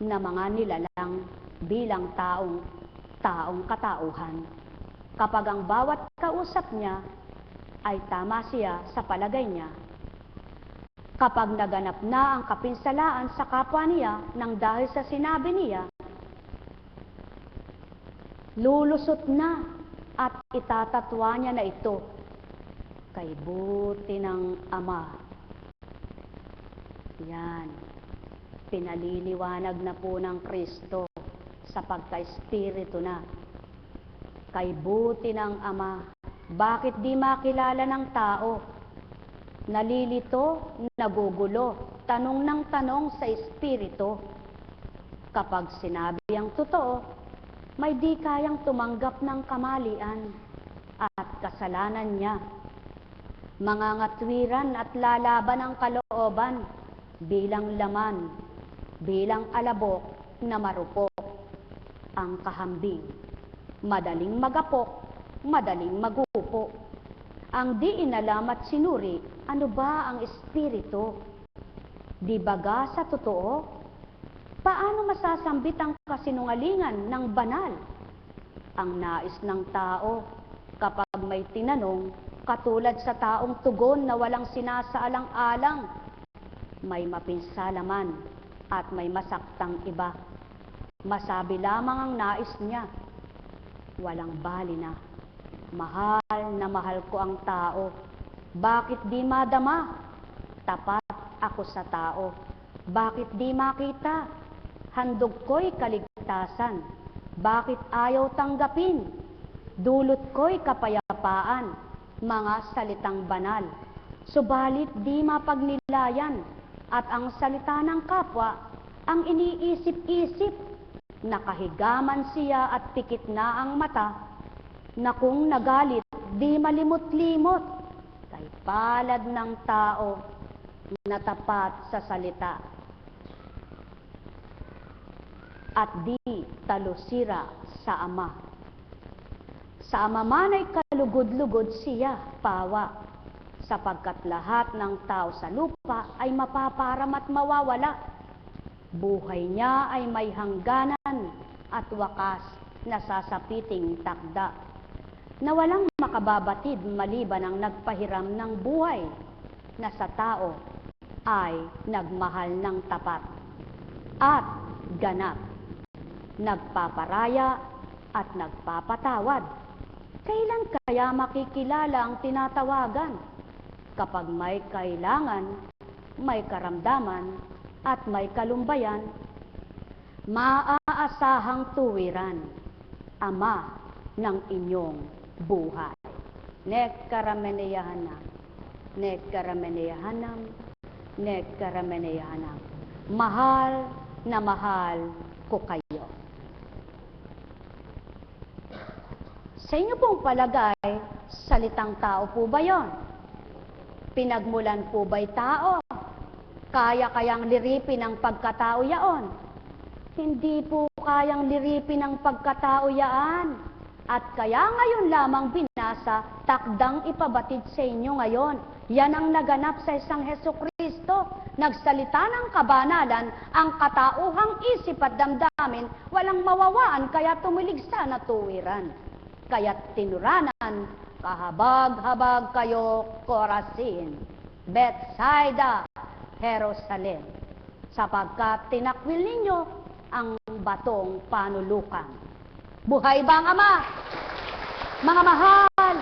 na mga nilalang bilang taong katauhan. Kapag ang bawat kausap niya ay tama siya sa palagay niya, kapag naganap na ang kapinsalaan sa kapwa niya nang dahil sa sinabi niya, lulusot na at itatatwa niya na ito kay buti ng Ama. Yan, pinaliliwanag na po ng Kristo sa pagka-espiritu na. Kay buti ng Ama, bakit di makilala ng tao? Nalilito, nagugulo, tanong ng tanong sa espiritu. Kapag sinabi ang totoo, may di kayang tumanggap ng kamalian at kasalanan niya. Mga ngatwiran at lalaban ang kalooban bilang laman, bilang alabok na marupok. Ang kahambing, madaling magapok, madaling magupo. Ang di inalam at sinuri, ano ba ang espiritu? Di baga sa totoo? Paano masasambit ang kasinungalingan ng banal? Ang nais ng tao, kapag may tinanong, katulad sa taong tugon na walang sinasaalang-alang, may mapinsalaman at may masaktang iba. Masabi lamang ang nais niya, walang bali na. Mahal na mahal ko ang tao. Bakit di madama? Tapat ako sa tao. Bakit di makita? Handog ko'y kaligtasan. Bakit ayaw tanggapin? Dulot ko'y kapayapaan. Mga salitang banal. Subalit di mapagnilayan. At ang salita ng kapwa, ang iniisip-isip. Nakahigaman siya at pikit na ang mata, na kung nagalit, di malimot-limot, kay palad ng tao na tapat sa salita. At di talusira sa Ama. Sa Ama man ay kalugod-lugod siya, pawa, sapagkat lahat ng tao sa lupa ay mapaparam at mawawala. Buhay niya ay may hangganan at wakas na sasapiting takda, na walang makababatid maliban ang nagpahiram ng buhay, na sa tao ay nagmahal ng tapat at ganap, nagpaparaya at nagpapatawad. Kailan kaya makikilala ang tinatawagan? Kapag may kailangan, may karamdaman, at may kalumbayan, maaasahang tuwiran, Ama ng inyong buhay. Nekkarameneyahanam, nekkarameneyahanam, nekkarameneyahanam. Mahal na mahal ko kayo. Sa inyo pong palagay, salitang tao po ba yon? Pinagmulan po ba'y tao? Kaya-kayang liripin ang pagkatao yaon? Hindi po kayang liripin ang pagkatao yaan. At kaya ngayon lamang binasa, takdang ipabatid sa inyo ngayon. Yan ang naganap sa isang Hesukristo. Nagsalita ng kabanalan, ang katauhang isip at damdamin, walang mawawaan, kaya tumiligsa na tuwiran. Kaya't tinuranan, kahabag-habag kayo, Corazin, Bethsaida, Jerusalem, sapagkat tinakwil ninyo ang batong panulukan. Buhay ba ang Ama? Mga mahal,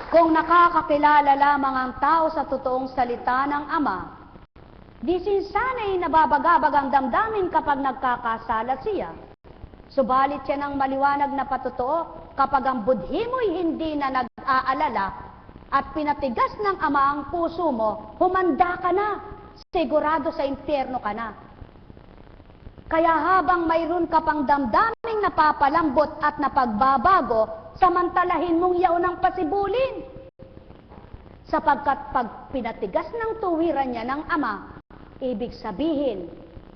kung nakakakilala lamang ang tao sa totoong salita ng Ama, di sinsana'y nababagabag ang damdamin kapag nagkakasala siya. Subalit yan ang maliwanag na patotoo kapag ang budhi mo'y hindi na nag-aalala at pinatigas ng Ama ang puso mo, humanda ka na. Sigurado sa impyerno ka na. Kaya habang mayroon ka pang damdaming napapalambot at napagbabago, samantalahin mong yaon ang pasibulin. Sapagkat pag pinatigas ng tuwiran niya ng Ama, ibig sabihin,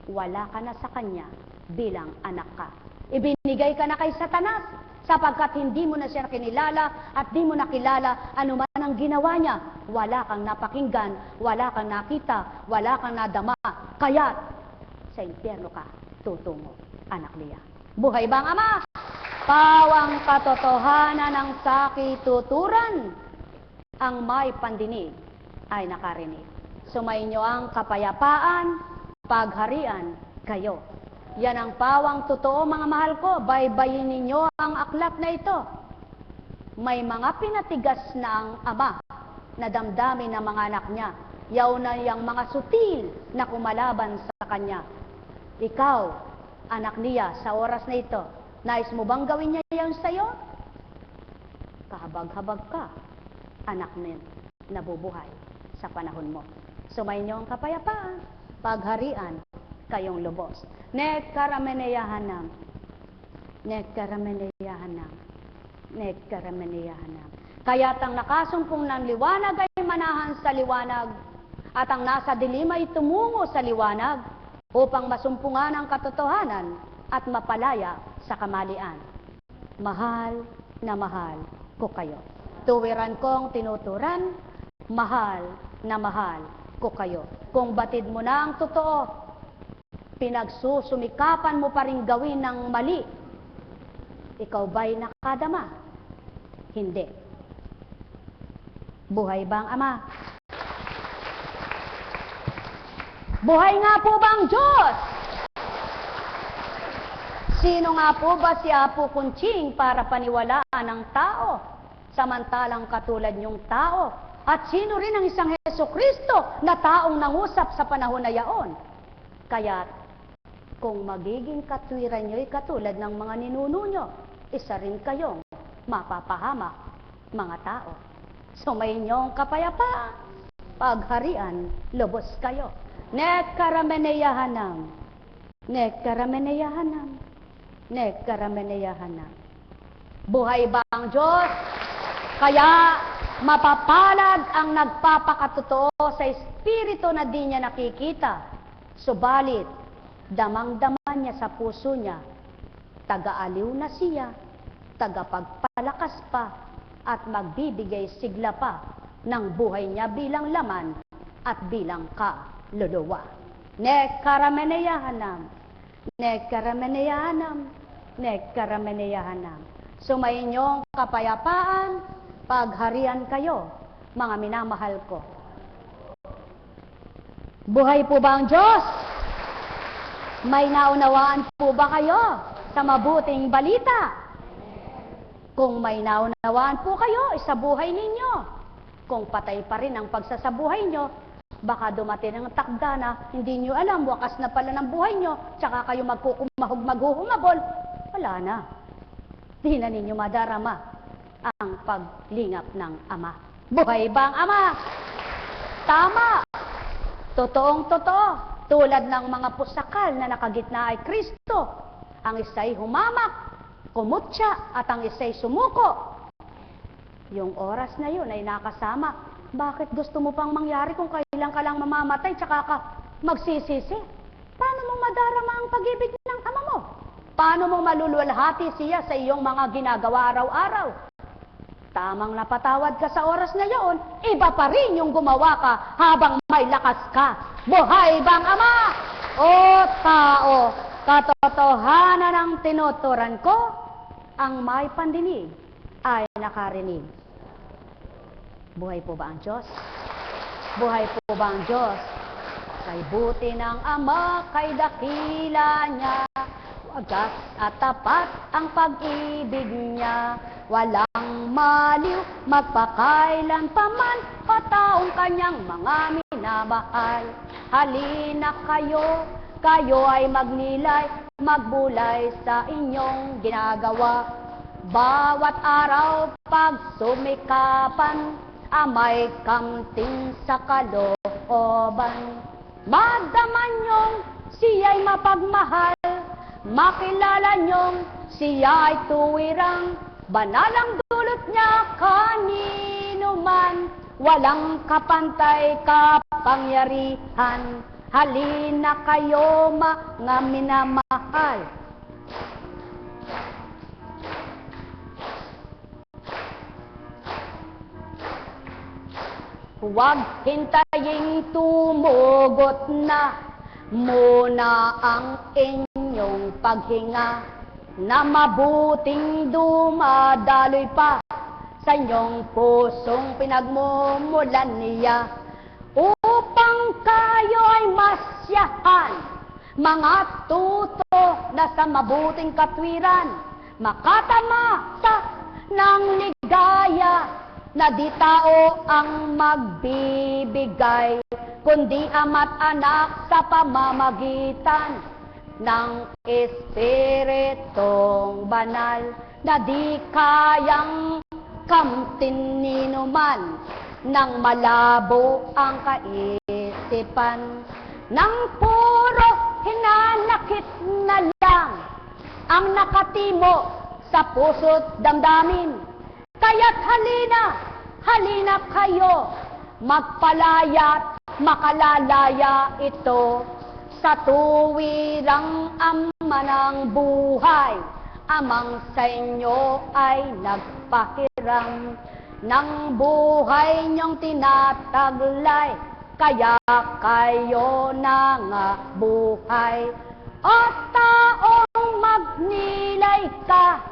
wala ka na sa Kanya bilang anak ka. Ibinigay ka na kay Satanas, sapagkat hindi mo na siya kinilala at di mo nakilala anuman ang ginawa niya. wala kang napakinggan, wala kang nakita, wala kang nadama. Kaya't sa impyerno ka tutungo, anak niya. Buhay bang Ama? Pawang katotohanan ng sakituturan, ang may pandinig ay nakarinig. Sumainyo ang kapayapaan, pagharian kayo. Yan ang pawang totoo, mga mahal ko. Baybayin ninyo ang aklat na ito. May mga pinatigas na ang Ama na damdamin ng mga anak niya. Yaw na yung mga sutil na kumalaban sa kanya. Ikaw, anak niya, sa oras na ito, nais mo bang gawin niya yan sa'yo? Kahabag-habag ka, anak niya, nabubuhay sa panahon mo. Sumainyo ang kapayapaan, pagharian, kayong lubos. Nekkarameneyahanam. Nekkarameneyahanam. Nekkarameneyahanam. Kaya't ang nakasumpong ng liwanag ay manahan sa liwanag, at ang nasa dilim ay tumungo sa liwanag, upang masumpungan ang katotohanan at mapalaya sa kamalian. Mahal na mahal ko kayo. Tuwiran kong tinuturan, mahal na mahal ko kayo. Kung batid mo na ang totoo, pinagsusumikapan mo pa rin gawin ng mali, ikaw ba'y nakadama? Hindi. Buhay bang Ama? Buhay nga po bang Diyos? Sino nga po ba si Apo Kunching para paniwalaan ng tao, samantalang katulad niyong tao? At sino rin ang isang Jesucristo na taong nangusap sa panahon na yaon? Kaya, kung magiging katwiran niyo'y katulad ng mga ninuno niyo, isa rin kayong mapapahamak, mga tao. Sumainyo ang kapayapaan, pagharian, lubos kayo. Nekkarameneyahanam. Nekkarameneyahanam. Nekkarameneyahanam. Buhay ba ang Diyos? Kaya mapapalad ang nagpapakatotoo sa espiritu na di niya nakikita. Subalit, damang-dama niya sa puso niya, taga-aliw na siya, tagapagpalakas pa, at magbibigay sigla pa ng buhay niya bilang laman at bilang kaluluwa. Nekkarameneyahanam. Nekkarameneyahanam. Nekkarameneyahanam. Sumainyo ang kapayapaan, pagharian kayo, mga minamahal ko. Buhay po ba ang Diyos? May naunawaan po ba kayo sa mabuting balita? Kung may naunawaan po kayo sa buhay ninyo, kung patay pa rin ang pagsasabuhay nyo, baka dumating ang takda na hindi nyo alam, wakas na pala ng buhay nyo, tsaka kayo maghuhumabol, wala na. Di na ninyo madarama ang paglingap ng Ama. Buhay ba ang Ama? Tama. Totoong totoo. Tulad ng mga pusakal na nakagitna ay Kristo. Ang isa'y humamak, kumutya, at ang isa'y sumuko. Yung oras na yun ay nakasama. Bakit gusto mo pang mangyari kung kailan ka lang mamamatay tsaka ka magsisisi? Paano mo madarama ang pag-ibig ng Ama mo? Paano mo malulwalhati siya sa iyong mga ginagawa araw-araw? Tamang napatawad ka sa oras na yon, iba pa rin yung gumawa ka habang may lakas ka. Buhay bang Ama? O tao, katotohanan ang tinuturan ko, ang may pandinig ay nakarinig. Buhay po ba ang Diyos? Buhay po ba ang Diyos? Kay buti ng Ama, kay dakila niya, wagas at tapat ang pag-ibig niya. Walang maliw, magpakailan paman, o taong kanyang mga minamahal. Halina kayo, kayo ay magnilay, magbulay sa inyong ginagawa. Bawat araw pagsumikapan, amay kamting sa kalooban. Magdaman niyong siya'y mapagmahal, makilala niyong siya ay tuwirang, banal ang dulot niya kanino man, walang kapantay kapangyarihan. Halina kayo mga minamahal. Huwag hintayin tumugot na muna ang inyong paghinga, na mabuting dumadaloy pa sa inyong pusong pinagmumulan niya, upang kayo ay masyahan, mga tuto na sa mabuting katwiran, makatamasa ng ligaya, na di tao ang magbibigay, kundi ama't anak sa pamamagitan ng Espiritong Banal, na di kayang kamtin ninuman ng malabo ang kaisipan, ng puro hinanakit na lang ang nakatimo sa puso't damdamin. Kaya't halina kayo, magpalaya't makalalaya ito sa tuwirang Ama ng buhay. Amang sa inyo ay nagpahiram ng buhay niyong tinataglay, kaya kayo na nga buhay. O taong magnilay ka,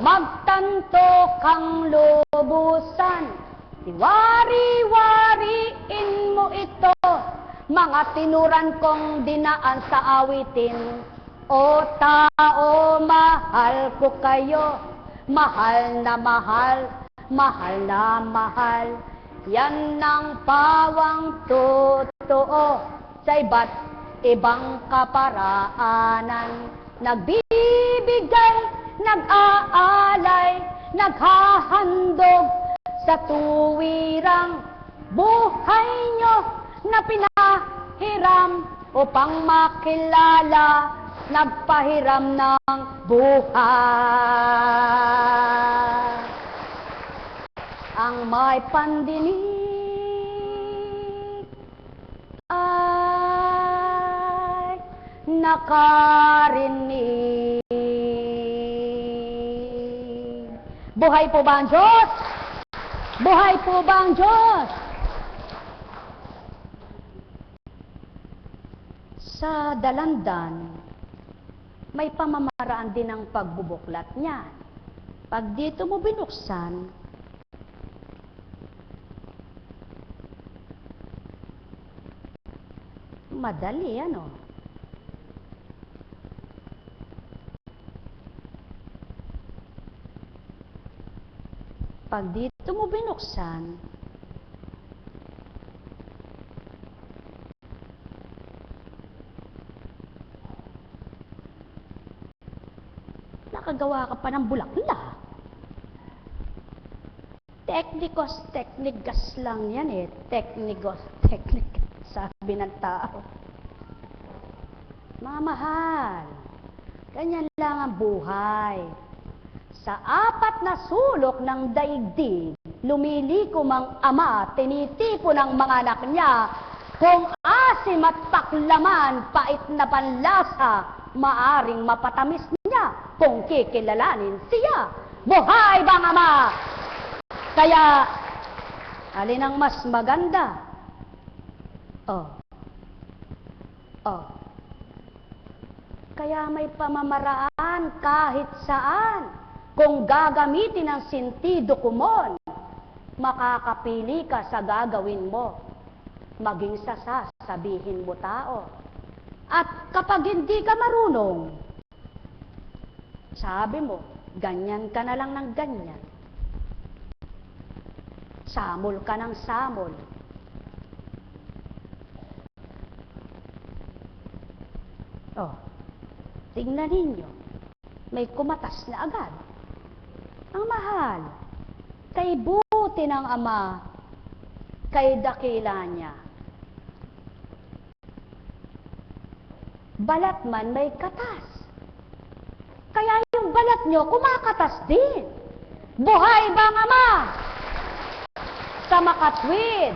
magtanto kang lubusan, iwari-wariin mo ito, mga tinuran kong dinaan sa awitin. O tao, mahal ko kayo, mahal na mahal, mahal na mahal. Yan ang pawang totoo sa iba't ibang kaparaanan, nagbibigay, nag-aalay, naghahandog sa tuwirang buhay nyo na pinahiram, upang makilala, nagpahiram ng buhay. Ang may pandinig ay nakarinig. Buhay po ba ang Diyos? Buhay po ba ang Diyos? Sa dalandan, may pamamaraan din ang pagbubuklat niya. Pag dito mo binuksan, madali, ano? Pag dito mo binuksan, nakagawa ka pa ng bulaklak. Teknikos lang yan eh. Teknikos, sabi ng tao. Mga mahal, ganyan lang ang buhay. Sa apat na sulok ng daigdig, lumilikom ang Ama, tinitipo ng mga anak niya, kung asim at paklaman, pait na panlasa, maaring mapatamis niya, kung kikilalanin siya. Buhay bang Ama? Kaya, alin ang mas maganda? Kaya may pamamaraan kahit saan. Kung gagamitin ang sentido kumon, makakapili ka sa gagawin mo, maging sa sasabihin mo tao. At kapag hindi ka marunong, sabi mo, ganyan ka na lang ng ganyan. Samol ka ng samol. Tingnan ninyo, may kumatas na agad. Ang mahal, kay buti ng Ama, kay dakila niya. Balat man may katas. Kaya yung balat nyo, kumakatas din. Buhay bang Ama? Sa makatwid,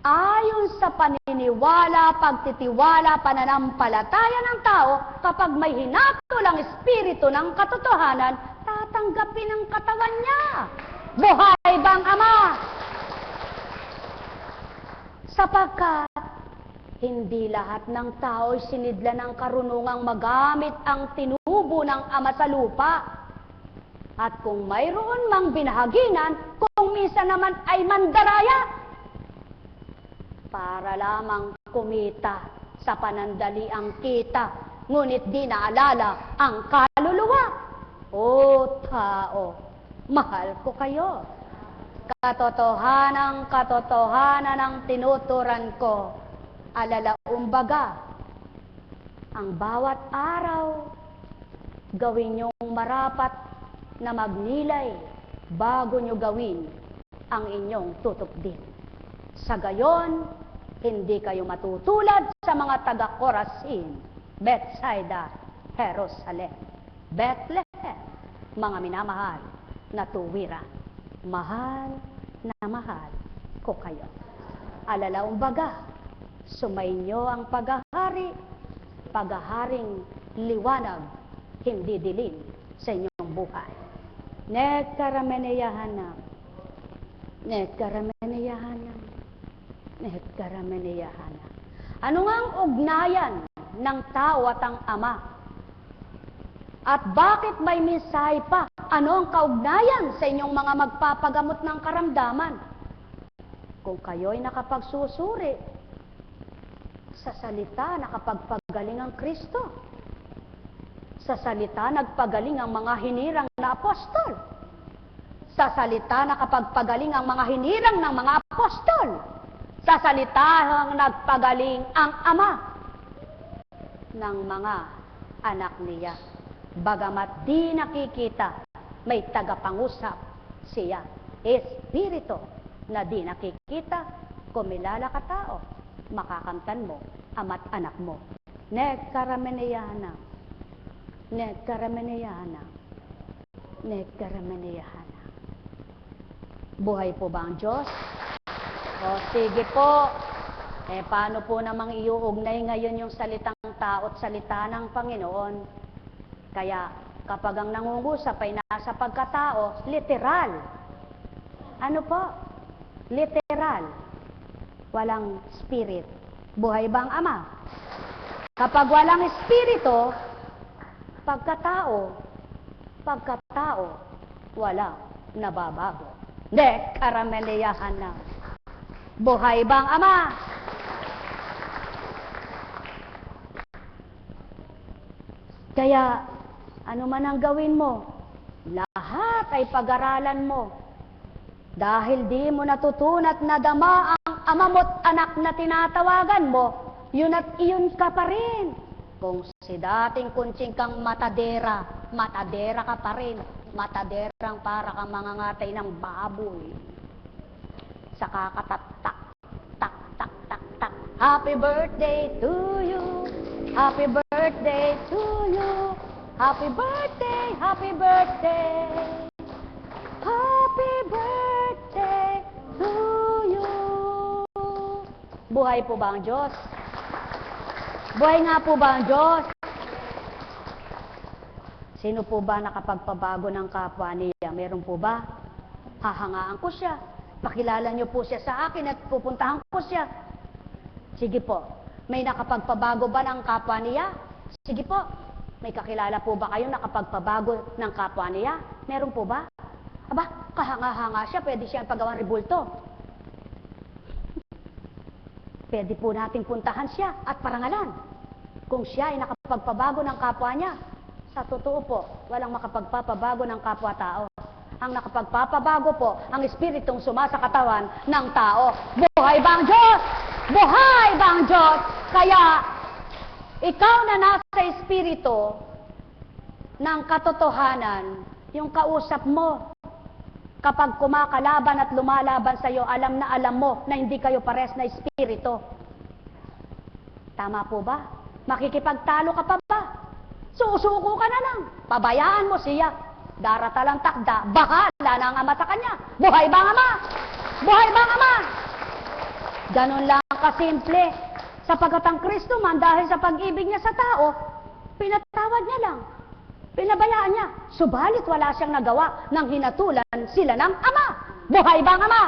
ayon sa paniniwala, pagtitiwala, pananampalataya ng tao, kapag may hinatol ang espiritu ng katotohanan, tatanggapin ang katawan niya. Buhay bang Ama? Sapagkat hindi lahat ng tao'y sinidla ng karunungang magamit ang tinubo ng Ama sa lupa. At kung mayroon mang binahaginan, kung minsan naman ay mandaraya, para lamang kumita sa panandaliang kita, ngunit di naalala ang kaluluwa. O tao, mahal ko kayo. Katotohanan ang tinuturan ko. Alalaumbaga, ang bawat araw, gawin niyong marapat na magnilay bago niyo gawin ang inyong tutupdin. Sa gayon, hindi kayo matutulad sa mga taga-Corazin, Bethsaida, Jerusalem, Bethlehem, mga minamahal na tuwiran. Mahal na mahal ko kayo. Alalaumbaga, sumainyo ang paghaharing liwanag, hindi dilim sa inyong buhay. Nagkarameneyahanam, nagkarameneyahanam, nagkarameneyahanam. Ano nga ang ugnayan ng tao at ang Ama? At bakit may mensahe pa? Ano ang kaugnayan sa inyong mga magpapagamot ng karamdaman? Kung kayo'y nakapagsusuri sa salita, nakapagpagaling ang Kristo. Sa salita, nagpagaling ang mga hinirang na apostol. Sa salita, nakapagpagaling ang mga hinirang ng mga apostol. Sa salita, nagpagaling ang Ama ng mga anak niya. Bagamat di nakikita, may tagapangusap siya. Espiritu na di nakikita, kumilala ka tao, makakamtan mo, ama't anak mo. Nagkarameneyahanam, nagkarameneyahanam, nagkarameneyahanam. Buhay po ba ang Diyos? O sige po, paano po namang iuugnay ngayon yung salitang tao at salita ng Panginoon? Kaya kapag ang nangungusap ay nasa pagkatao, literal. Ano po? Literal. Walang spirit. Buhay bang Ama? Kapag walang espiritu, pagkatao, walang nababago. Karameleyahan na. Buhay bang Ama? Kaya, ano man ang gawin mo, lahat ay pag-aralan mo. Dahil di mo natutunan at nadama ang ama mo't anak na tinatawagan mo, yun at iyon ka pa rin. Kung si dating kuntsing kang matadera, matadera ka pa rin. Mataderang para kang mangangatay ng baboy. Sa kakatatak, tak, tak, tak, tak. Happy birthday to you. Happy birthday to you. Happy birthday, happy birthday. Happy birthday to you. Buhay po ba ang Diyos? Buhay nga po ba ang Diyos? Sino po ba nakapagpabago ng kapwa niya? Meron po ba? Hahangaan ko siya. Pakilala niyo po siya sa akin at pupuntahan ko siya. Sige po. May nakapagpabago ba ng kapwa niya? Sige po. May kakilala po ba kayo nakapagpabago ng kapwa niya? Meron po ba? Aba, kahanga-hanga siya. Pwede siyang paggawang rebulto. Pwede po nating puntahan siya at parangalan. Kung siya ay nakapagpabago ng kapwa niya, sa totoo po, walang makapagpapabago ng kapwa-tao. Ang nakapagpapabago po, ang espiritong sumasa katawan ng tao. Buhay ba ang Diyos? Buhay ba ang Diyos? Kaya, ikaw na nasa espiritu ng katotohanan, yung kausap mo, kapag kumakalaban at lumalaban sa iyo, alam na alam mo na hindi kayo pares na espiritu. Tama po ba? Makikipagtalo ka pa ba? Susuko ka na lang. Pabayaan mo siya. Darata lang takda. Bahala na ang ama sa kanya. Buhay ba ang ama? Buhay ba ang ama? Ganun lang kasimple. Sapagkat ang Kristo man, dahil sa pag-ibig niya sa tao, pinatawad niya lang. Pinabayaan niya. Subalit wala siyang nagawa nang hinatulan sila ng ama. Buhay ba ang ama?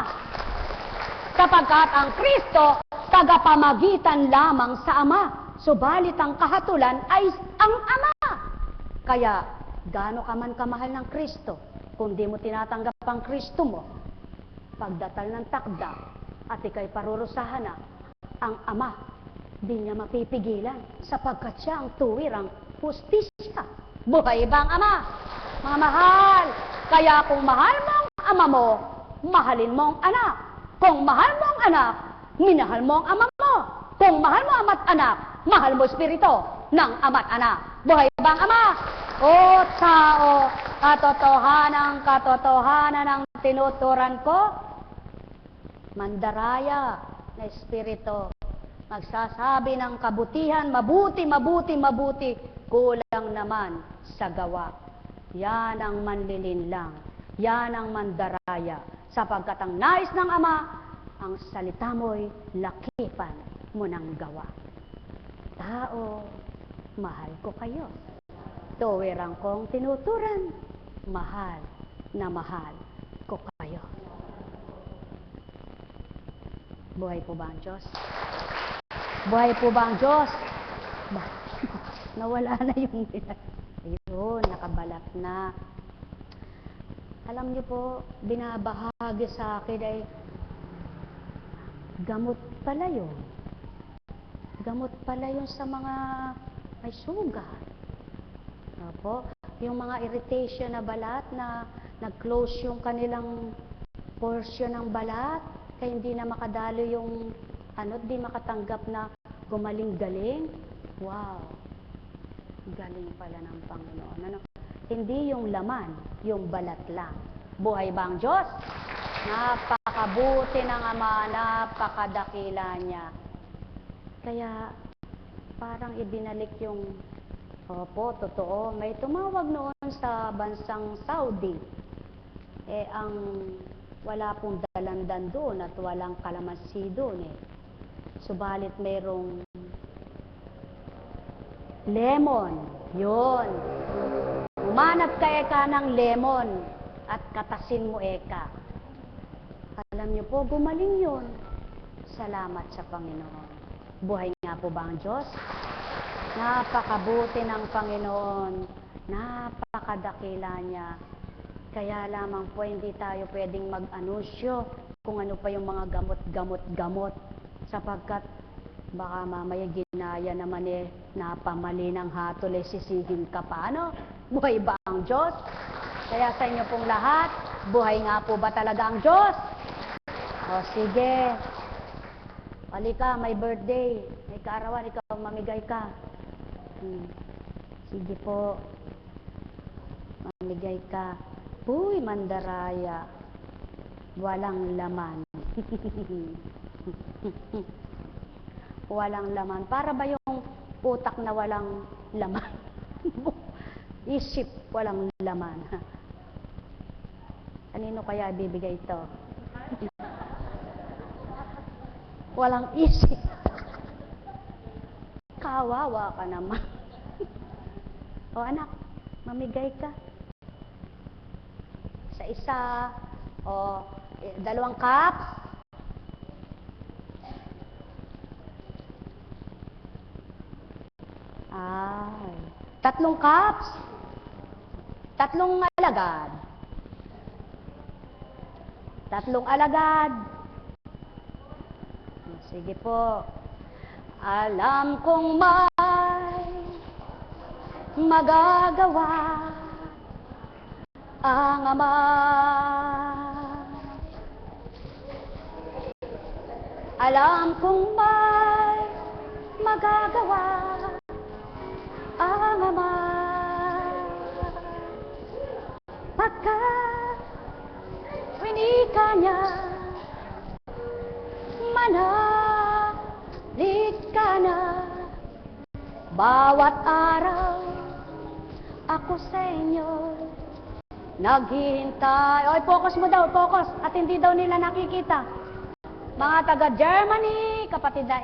Sapagkat ang Kristo tagapamagitan lamang sa Ama, subalit ang kahatulan ay ang Ama. Kaya, gaano ka man kamahal ng Kristo, kung di mo tinatanggap ang Kristo mo, pagdatal ng takda, at ikay parurusahan na, ang Ama, di niya mapipigilan, sapagkat siya ang tuwirang hustisya. Buhay ba ang Ama? Mga mahal, kaya kung mahal mo ang Ama mo, mahalin mo ang anak. Kung mahal mo ang anak, minahal mo ang Ama mo. Kung mahal mo ama't anak, mahal mo espiritu ng ama't anak. Buhay ba ang Ama? O tao, katotohanan ng tinuturan ko, mandaraya na espiritu, magsasabi ng kabutihan, mabuti, kulang naman sa gawa. Yan ang manlilinlang, yan ang mandaraya, sapagkat ang nais ng Ama, ang salita mo'y lakipan mo ng gawa. Tao, mahal ko kayo. Tuwirang kong tinuturan, mahal na mahal ko kayo. Buhay po ba ang Diyos? Buhay po ba ang Diyos? Nawala na yung ayun, nakabalat na. Alam niyo po, binabahagi sa akin ay gamot pala yun. Gamot pala yun sa mga may sugat. Opo, yung mga irritation na balat na nag-close yung kanilang portion ng balat, kaya hindi na makadalo yung di makatanggap na gumaling-galing. Wow! Galing pala ng Panginoon. Hindi yung laman, yung balat lang. Buhay ba ang Diyos? Napakabuti ng Ama, napakadakila niya. Kaya parang ibinalik yung, opo, totoo, may tumawag noon sa bansang Saudi. Ang wala pong dalandan doon at walang kalamansi doon Subalit mayroong lemon. Yun. Umanap ka ng lemon at katasin mo Alam niyo po, gumaling yun. Salamat sa Panginoon. Buhay nga po ba ang Diyos? Napakabuti ng Panginoon. Napakadakila niya. Kaya lamang po hindi tayo pwedeng mag-anunsyo kung ano pa yung mga gamot, sapagkat baka mamaya ginaya naman napamali ng hatol sisihin ka paano? Buhay ba ang Diyos? Kaya sa inyo pong lahat, buhay nga po ba talaga ang Diyos? O sige, halika, may birthday, may kaarawan, ikaw mamigay ka. Sige po, mamigay ka. Uy, mandaraya, walang laman. Walang laman. Para ba yung utak na walang laman? Isip, walang laman. Kanino kaya bibigay ito? Walang isip. Kawawa ka naman. O anak, mamigay ka. Sa isa, o 2 cups. Ay, 3 cups. 3 alagad. 3 alagad. Sige po. Alam kong may magagawa ang Ama. Alam kong may magagawa ang Ama. Pagkat winika niya, manalig ka na. Bawat araw ako sa inyo naghihintay. Oy, focus mo daw, focus. At hindi daw nila nakikita. Mga taga Germany, kapatid na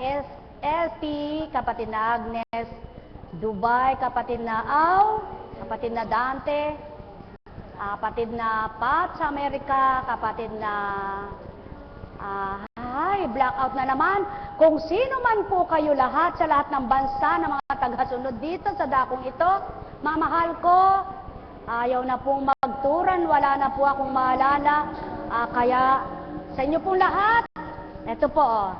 LP, kapatid na Agnes, Dubai, kapatid na Au, kapatid na Dante, kapatid na Pat sa Amerika, kapatid na Ay, blackout na naman. Kung sino man po kayo lahat sa lahat ng bansa na mga tagasunod dito sa dakong ito, mamahal ko, ayaw na pong magturan, wala na po akong maalala. Kaya sa inyo pong lahat, ito po,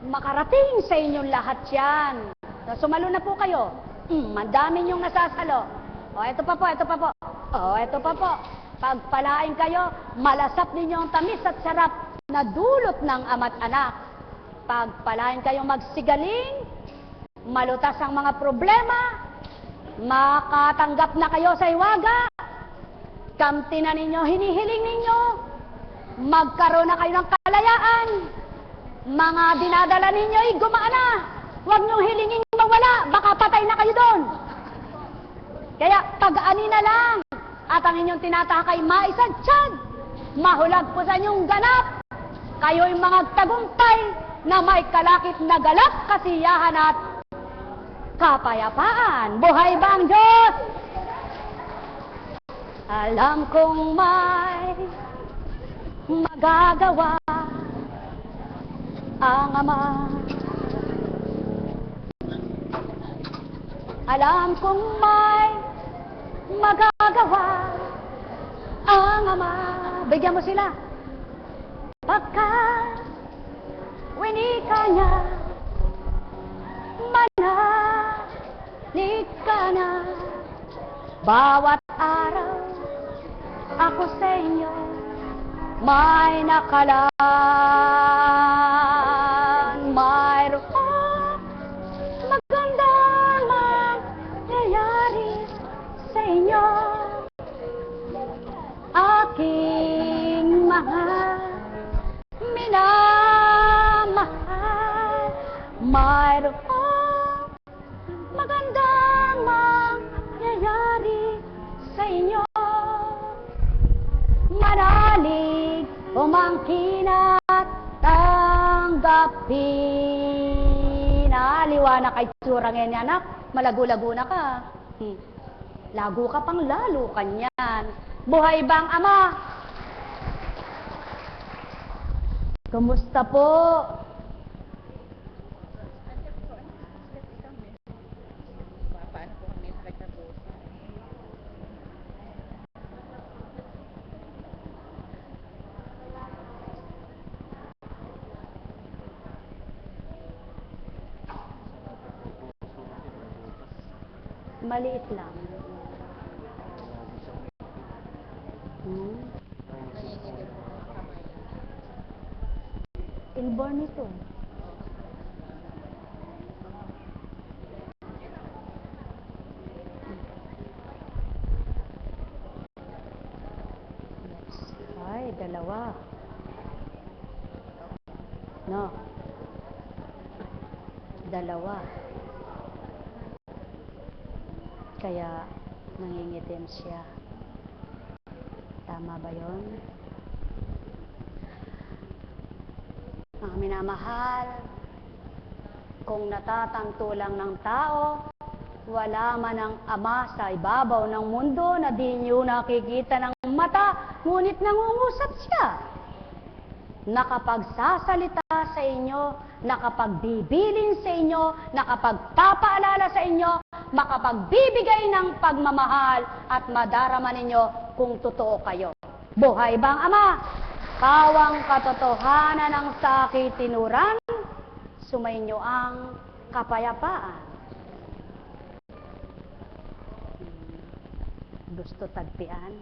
makarating sa inyong lahat yan. Sumalo na po kayo. Madami niyong nasasalo. Ito pa po, ito pa po. Ito pa po. Pagpalain kayo, malasap ninyo ang tamis at sarap na dulot ng ama't anak. Pagpalain kayong magsigaling, malutas ang mga problema, makatanggap na kayo sa hiwaga, kamti na ninyo, hinihiling ninyo, magkaroon na kayo ng kalayaan, mga dinadala ninyo ay gumana, huwag niyong hilingin mawala, baka patay na kayo doon. Kaya pag-ani na lang, at ang inyong tinatakay maisadsyad, mahulag po sa inyong ganap, kayo'y mga tagumpay na may kalakip na galak, kasiyahan at kapayapaan. Buhay ba ang Diyos? Alam kong may magagawa ang Ama. Alam kong may magagawa ang Ama. Bigyan mo sila. Pagka winika niya, manalig ka na. Bawat araw ako sa inyo may nakalaan, mayroon magandang mangyayari sa inyo, aking mahal, minamahal, mayroon magandang mangyayari sa inyo. Manalig, umangkin at tanggapin. Liwanag kay tsura ngayon, anak. Malago-lago na ka. Lago ka pang lalo kanyan. Buhay bang Ama? Kumusta po? Maliit lang. Inborn ito. Ay, dalawa. No. Dalawa. Kaya nangingitim siya. Tama ba yun? Mga minamahal, kung natatanto lang ng tao, wala man ang Ama sa ibabaw ng mundo na di niyo nakikita ng mata, ngunit nangungusap siya. Nakapagsasalita sa inyo, nakapagbibilin sa inyo, nakapagpapaalala sa inyo, makapagbibigay ng pagmamahal at madarama ninyo kung totoo kayo. Buhay bang Ama? Pawang katotohanan ng sa akin tinuran, sumainyo ang kapayapaan. Gusto tagpian?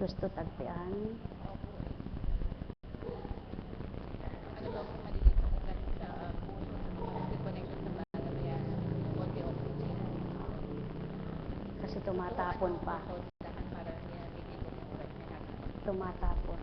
Gusto tagpian? Kasi tumatapon pa. Tumatapon.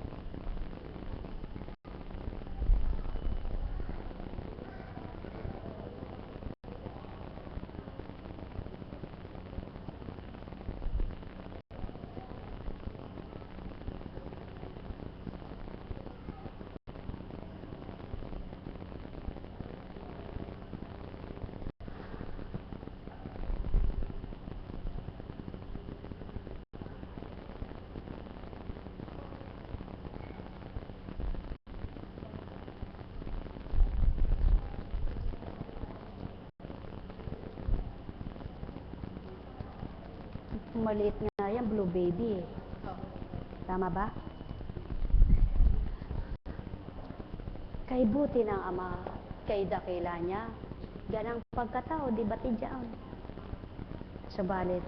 Maliit nga yan, blue baby eh. Tama ba? Kay buti ng Ama, kay dakila niya, ganang pagkatao, di ba tidyaan? Subalit,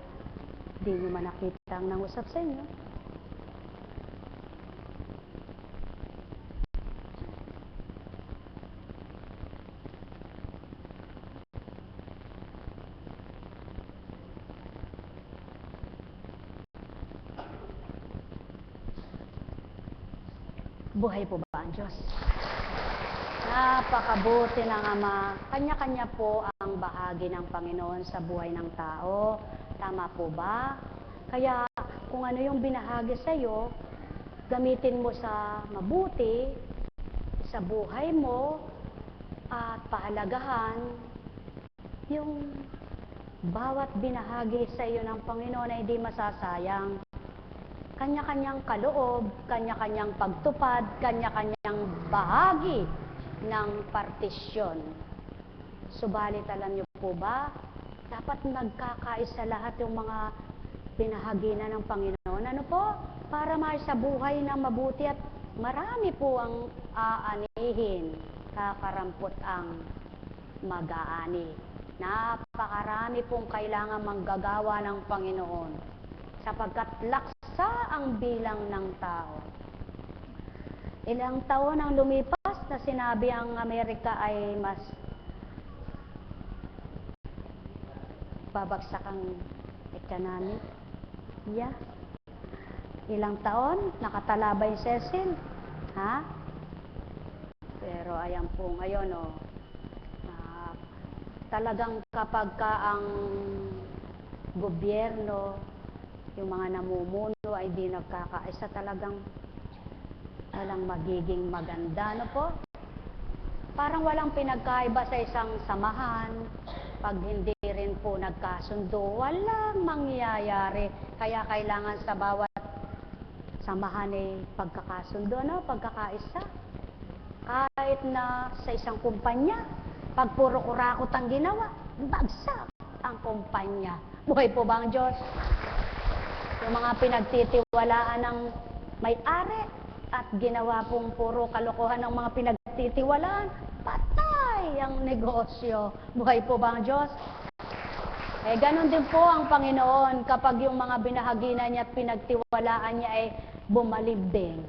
di nyo man nakita ang nangusap sa inyo. Buhay po ba ang Diyos? Napakabuti ng Ama. Kanya-kanya po ang bahagi ng Panginoon sa buhay ng tao. Tama po ba? Kaya kung ano yung binahagi sa iyo, gamitin mo sa mabuti, sa buhay mo, at pahalagahan yung bawat binahagi sa iyo ng Panginoon ay hindi masasayang. Kanya-kanyang kaloob, kanya-kanyang pagtupad, kanya-kanyang bahagi ng partisyon. Subalit alam niyo po ba, dapat nagkakaisa lahat yung mga binahagi na ng Panginoon. Ano po? Para sa buhay na mabuti at marami po ang aanihin. Kakarampot ang mag-aani. Napakarami pong kailangan manggagawa ng Panginoon. Sapagkat laksa ang bilang ng tao. Ilang taon ang lumipas na sinabi ang Amerika ay mas babagsak ang economic. Yeah. Ilang taon, nakatalabay Cecil. Ha? Pero ayan po ngayon, talagang kapag ka ang gobyerno, yung mga namumuno ay di nagkakaisa, talagang walang magiging maganda, no po? Parang walang pinagkaiba sa isang samahan. Pag hindi rin po nagkasundo, walang mangyayari. Kaya kailangan sa bawat samahan ay pagkakasundo, pagkakaisa. Kahit na sa isang kumpanya, pag puro kurakot ang ginawa, bagsak ang kumpanya. Buhay po ba ang Diyos? Yung mga pinagtitiwalaan ng may-ari at ginawa pong puro kalokohan ng mga pinagtitiwalaan, patay ang negosyo. Buhay po ba ang Diyos? Ganon din po ang Panginoon kapag yung mga binahaginan niya at pinagtiwalaan niya ay bumalibding.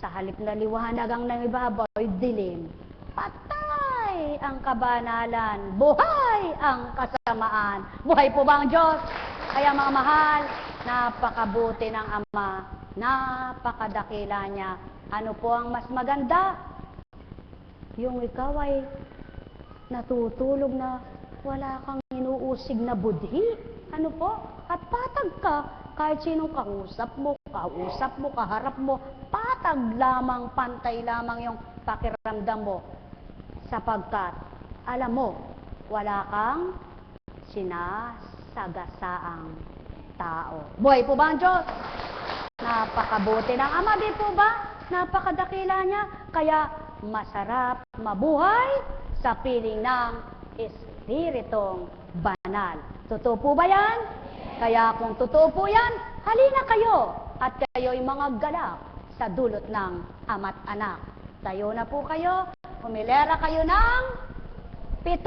Sa halip na liwanag ang nangibabaw, dilim. Patay ang kabanalan. Buhay ang kasamaan. Buhay po ba ang Diyos? Kaya mga mahal, napakabuti ng Ama, napakadakila niya. Ano po ang mas maganda? Yung ikaw ay natutulog na wala kang inuusig na budhi. Ano po? At patag ka. Kahit sinong kausap mo, kaharap mo, patag lamang, pantay lamang yung pakiramdam mo. Sapagkat, alam mo, wala kang sinasagasaang tao. Buhay po ba ang Diyos? Napakabuti ng Ama, di po ba? Napakadakila niya. Kaya masarap mabuhay sa piling ng Espiritong Banal. Totoo po ba yan? Kaya kung totoo po yan, halina kayo at kayo'y mga galak sa dulot ng ama't anak. Tayo na po kayo, humilera kayo ng 7.